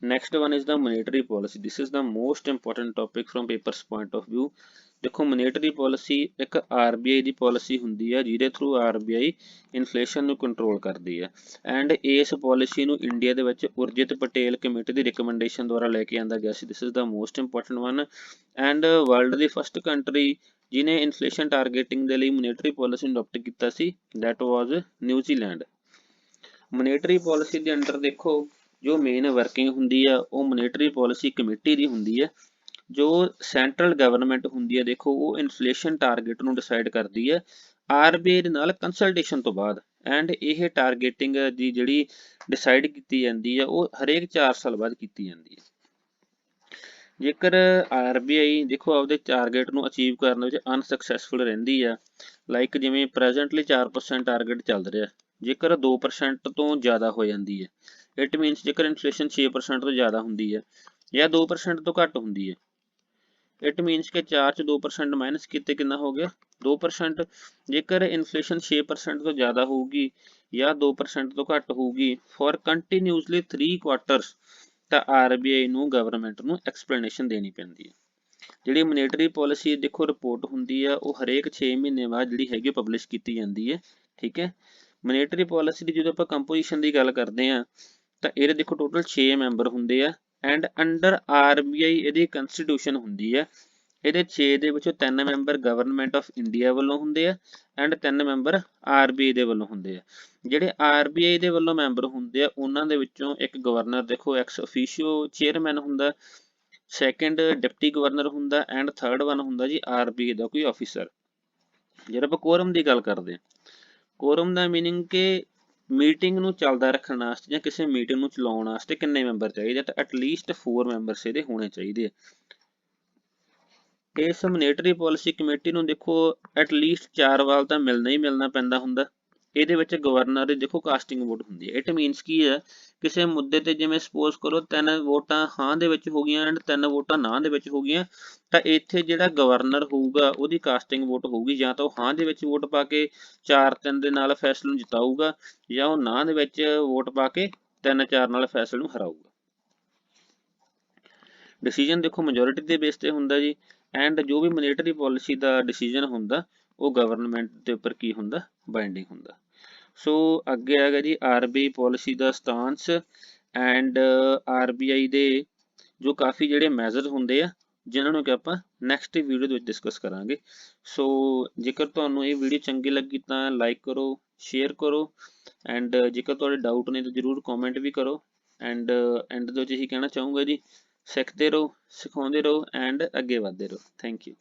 Next one is the monetary policy. This is the most important topic from papers point of view. ਦੇਖੋ ਮੋਨੇਟਰੀ ਪਾਲਿਸੀ ਇੱਕ RBI ਦੀ ਪਾਲਿਸੀ ਹੁੰਦੀ ਹੈ ਜਿਹਦੇ ਥਰੂ RBI ਇਨਫਲੇਸ਼ਨ ਨੂੰ ਕੰਟਰੋਲ ਕਰਦੀ ਹੈ, and ਇਸ ਪਾਲਿਸੀ ਨੂੰ ਇੰਡੀਆ ਦੇ ਵਿੱਚ ਉਰਜਿਤ ਪਟੇਲ ਕਮੇਟੀ ਦੀ ਰਿਕਮੈਂਡੇਸ਼ਨ ਦੁਆਰਾ ਲੈ ਕੇ ਆਂਦਾ ਗਿਆ ਸੀ। This is the most important one, and world ਦੀ ਫਸਟ ਕੰਟਰੀ ਜਿਹਨੇ ਇਨਫਲੇਸ਼ਨ ਟਾਰਗੇਟਿੰਗ ਦੇ ਲਈ ਮੋਨੇਟਰੀ ਪਾਲਿਸੀ ਨੂੰ ਅਡਾਪਟ ਕੀਤਾ ਸੀ, that was New Zealand. Monetary policy ਦੇ ਅੰਡਰ ਦੇਖੋ ਜੋ ਮੇਨ ਵਰਕਿੰਗ ਹੁੰਦੀ ਆ ਉਹ ਮੋਨੇਟਰੀ ਪਾਲਿਸੀ ਕਮੇਟੀ ਦੀ ਹੁੰਦੀ ਹੈ। ਜੋ ਸੈਂਟਰਲ ਗਵਰਨਮੈਂਟ ਹੁੰਦੀ ਹੈ ਦੇਖੋ ਉਹ ਇਨਫਲੇਸ਼ਨ ਟਾਰਗੇਟ ਨੂੰ ਡਿਸਾਈਡ ਕਰਦੀ ਹੈ RBI ਦੇ ਨਾਲ ਕੰਸਲਟੇਸ਼ਨ ਤੋਂ ਬਾਅਦ, ਐਂਡ ਇਹ ਟਾਰਗੇਟਿੰਗ ਦੀ ਜਿਹੜੀ ਡਿਸਾਈਡ ਕੀਤੀ ਜਾਂਦੀ ਹੈ ਉਹ ਹਰੇਕ 4 ਸਾਲ ਬਾਅਦ ਕੀਤੀ ਜਾਂਦੀ ਹੈ। ਜੇਕਰ RBI ਦੇਖੋ ਆਪਦੇ ਟਾਰਗੇਟ ਨੂੰ ਅਚੀਵ ਕਰਨ ਵਿੱਚ ਅਨਸਕਸੈਸਫੁਲ ਰਹਿੰਦੀ ਆ, ਲਾਈਕ ਜਿਵੇਂ ਪ੍ਰੈਜ਼ੈਂਟਲੀ 4% ਟਾਰਗੇਟ ਚੱਲ ਰਿਹਾ, ਜੇਕਰ 2% ਤੋਂ ਜ਼ਿਆਦਾ ਹੋ ਜਾਂਦੀ ਹੈ, ਇਟ ਮੀਨਸ ਜੇਕਰ ਇਨਫਲੇਸ਼ਨ 6% ਤੋਂ ਜ਼ਿਆਦਾ ਹੁੰਦੀ ਹੈ ਜਾਂ 2% ਤੋਂ ਘੱਟ ਹੁੰਦੀ ਹੈ, ਇਟ ਮੀਨਸ ਕਿ 4 ਚ 2% ਮਾਈਨਸ ਕੀਤੇ ਕਿੰਨਾ ਹੋ ਗਿਆ 2%। ਜੇਕਰ ਇਨਫਲੇਸ਼ਨ 6% ਤੋਂ ਜ਼ਿਆਦਾ ਹੋਊਗੀ ਜਾਂ 2% ਤੋਂ ਘੱਟ ਹੋਊਗੀ ਫॉर ਕੰਟੀਨਿਊਸਲੀ 3 ਕੁਆਟਰਸ, ਤਾਂ RBI ਨੂੰ ਗਵਰਨਮੈਂਟ ਨੂੰ ਐਕਸਪਲੇਨੇਸ਼ਨ ਦੇਣੀ ਪੈਂਦੀ ਹੈ। ਜਿਹੜੀ ਮੋਨੇਟਰੀ ਪਾਲਿਸੀ ਦੇਖੋ ਰਿਪੋਰਟ ਹੁੰਦੀ ਹੈ ਉਹ ਹਰੇਕ 6 ਮਹੀਨੇ ਬਾਅਦ ਜਿਹੜੀ ਹੈਗੀ ਪਬਲਿਸ਼ ਕੀਤੀ ਜਾਂਦੀ ਹੈ, ਠੀਕ ਹੈ। ਮੋਨੇਟਰੀ ਪਾਲਿਸੀ ਦੀ ਜਦੋਂ ਆਪਾਂ ਕੰਪੋਜੀਸ਼ਨ ਦੀ ਗੱਲ ਕਰਦੇ ਹਾਂ ਤਾਂ ਇਹਦੇ ਦੇਖੋ ਟੋਟਲ 6 ਮੈਂਬਰ ਹੁੰਦੇ ਆ, ਐਂਡ ਅੰਡਰ RBI ਇਹਦੀ ਕੰਸਟੀਟਿਊਸ਼ਨ ਹੁੰਦੀ ਹੈ। ਇਹਦੇ 6 ਦੇ ਵਿੱਚੋਂ 3 ਮੈਂਬਰ ਗਵਰਨਮੈਂਟ ਆਫ ਇੰਡੀਆ ਵੱਲੋਂ ਹੁੰਦੇ ਆ ਐਂਡ 3 ਮੈਂਬਰ RBI ਦੇ ਵੱਲੋਂ ਹੁੰਦੇ ਆ। ਜਿਹੜੇ RBI ਦੇ ਵੱਲੋਂ ਮੈਂਬਰ ਹੁੰਦੇ ਆ ਉਹਨਾਂ ਦੇ ਵਿੱਚੋਂ ਇੱਕ ਗਵਰਨਰ ਦੇਖੋ ਐਕਸ ਅਫੀਸ਼ੀਓ ਚੇਅਰਮੈਨ ਹੁੰਦਾ, ਸੈਕੰਡ ਡਿਪਟੀ ਗਵਰਨਰ ਹੁੰਦਾ, ਐਂਡ ਥਰਡ ਵਨ ਹੁੰਦਾ ਜੀ RBI ਦਾ ਕੋਈ ਆਫੀਸਰ। ਜਦੋਂ ਆਪਾਂ ਕੋਰਮ ਦੀ ਗੱਲ ਕਰਦੇ ਹਾਂ, ਕੋਰਮ ਦਾ ਮੀਨਿੰਗ ਕਿ ਮੀਟਿੰਗ ਨੂੰ ਚੱਲਦਾ ਰੱਖਣ ਵਾਸਤੇ ਜਾਂ ਕਿਸੇ ਮੀਟਿੰਗ ਨੂੰ ਚਲਾਉਣ ਵਾਸਤੇ ਕਿੰਨੇ ਮੈਂਬਰ ਚਾਹੀਦੇ, ਤਾਂ ਐਟਲੀਸਟ 4 ਮੈਂਬਰਸ ਇਹਦੇ ਹੋਣੇ ਚਾਹੀਦੇ ਆ। ਇਸ ਮੋਨੇਟਰੀ ਪਾਲਿਸੀ ਕਮੇਟੀ ਨੂੰ ਦੇਖੋ ਐਟਲੀਸਟ 4 ਵਾਰ ਤਾਂ ਮਿਲਣਾ ਹੀ ਮਿਲਣਾ ਪੈਂਦਾ ਹੁੰਦਾ, ਇਹਦੇ ਵਿੱਚ ਗਵਰਨਰ ਦੀ ਦੇਖੋ ਕਾਸਟਿੰਗ ਵੋਟ ਹੁੰਦੀ ਹੈ। ਇਟ ਮੀਨਸ ਕੀ ਹੈ, ਕਿਸੇ ਮੁੱਦੇ ਤੇ ਜਿਵੇਂ ਸਪੋਜ਼ ਕਰੋ 3 ਵੋਟਾਂ ਹਾਂ ਦੇ ਵਿੱਚ ਹੋ ਗਈਆਂ ਐਂਡ 3 ਵੋਟਾਂ ਨਾ ਦੇ ਵਿੱਚ ਹੋ ਗਈਆਂ, ਤਾਂ ਇੱਥੇ ਜਿਹੜਾ ਗਵਰਨਰ ਹੋਊਗਾ ਉਹਦੀ ਕਾਸਟਿੰਗ ਵੋਟ ਹੋਊਗੀ, ਜਾਂ ਤਾਂ ਉਹ ਹਾਂ ਦੇ ਵਿੱਚ ਵੋਟ ਪਾ ਕੇ 4-3 ਦੇ ਨਾਲ ਫੈਸਲੇ ਨੂੰ ਜਿਤਾਊਗਾ, ਜਾਂ ਉਹ ਨਾ ਦੇ ਵਿੱਚ ਵੋਟ ਪਾ ਕੇ 3-4 ਨਾਲ ਫੈਸਲੇ ਨੂੰ ਹਰਾਊਗਾ। ਡਿਸੀਜਨ ਦੇਖੋ ਮੈਜੋਰਿਟੀ ਦੇ ਬੇਸ ਤੇ ਹੁੰਦਾ ਜੀ, ਐਂਡ ਜੋ ਵੀ ਮੋਨੇਟਰੀ ਪਾਲਿਸੀ ਦਾ ਡਿਸੀਜਨ ਹੁੰਦਾ ਉਹ ਗਵਰਨਮੈਂਟ ਦੇ ਉੱਪਰ ਕੀ ਹੁੰਦਾ, ਬਾਈਂਡਿੰਗ ਹੁੰਦਾ। ਸੋ ਅੱਗੇ ਹੈਗਾ ਜੀ RBI policy the stance and RBI ਦੇ ਜੋ ਕਾਫੀ ਜਿਹੜੇ ਮੈਜ਼ਰ ਹੁੰਦੇ ਆ, ਜਿਨ੍ਹਾਂ ਨੂੰ ਕਿ ਆਪਾਂ ਨੈਕਸਟ ਵੀਡੀਓ ਦੇ ਵਿੱਚ ਡਿਸਕਸ ਕਰਾਂਗੇ। ਸੋ ਜੇਕਰ ਤੁਹਾਨੂੰ ਇਹ ਵੀਡੀਓ ਚੰਗੀ ਲੱਗੀ ਤਾਂ ਲਾਈਕ ਕਰੋ, ਸ਼ੇਅਰ ਕਰੋ, ਐਂਡ ਜੇਕਰ ਤੁਹਾਡੇ ਡਾਊਟ ਨੇ ਤਾਂ ਜ਼ਰੂਰ ਕਮੈਂਟ ਵੀ ਕਰੋ। ਐਂਡ ਐਂਡ ਦੇ ਵਿੱਚ ਇਹੀ ਕਹਿਣਾ ਚਾਹੂੰਗਾ ਜੀ, ਸਿੱਖਦੇ ਰਹੋ, ਸਿਖਾਉਂਦੇ ਰਹੋ ਐਂਡ ਅੱਗੇ ਵਧਦੇ ਰਹੋ। Thank you.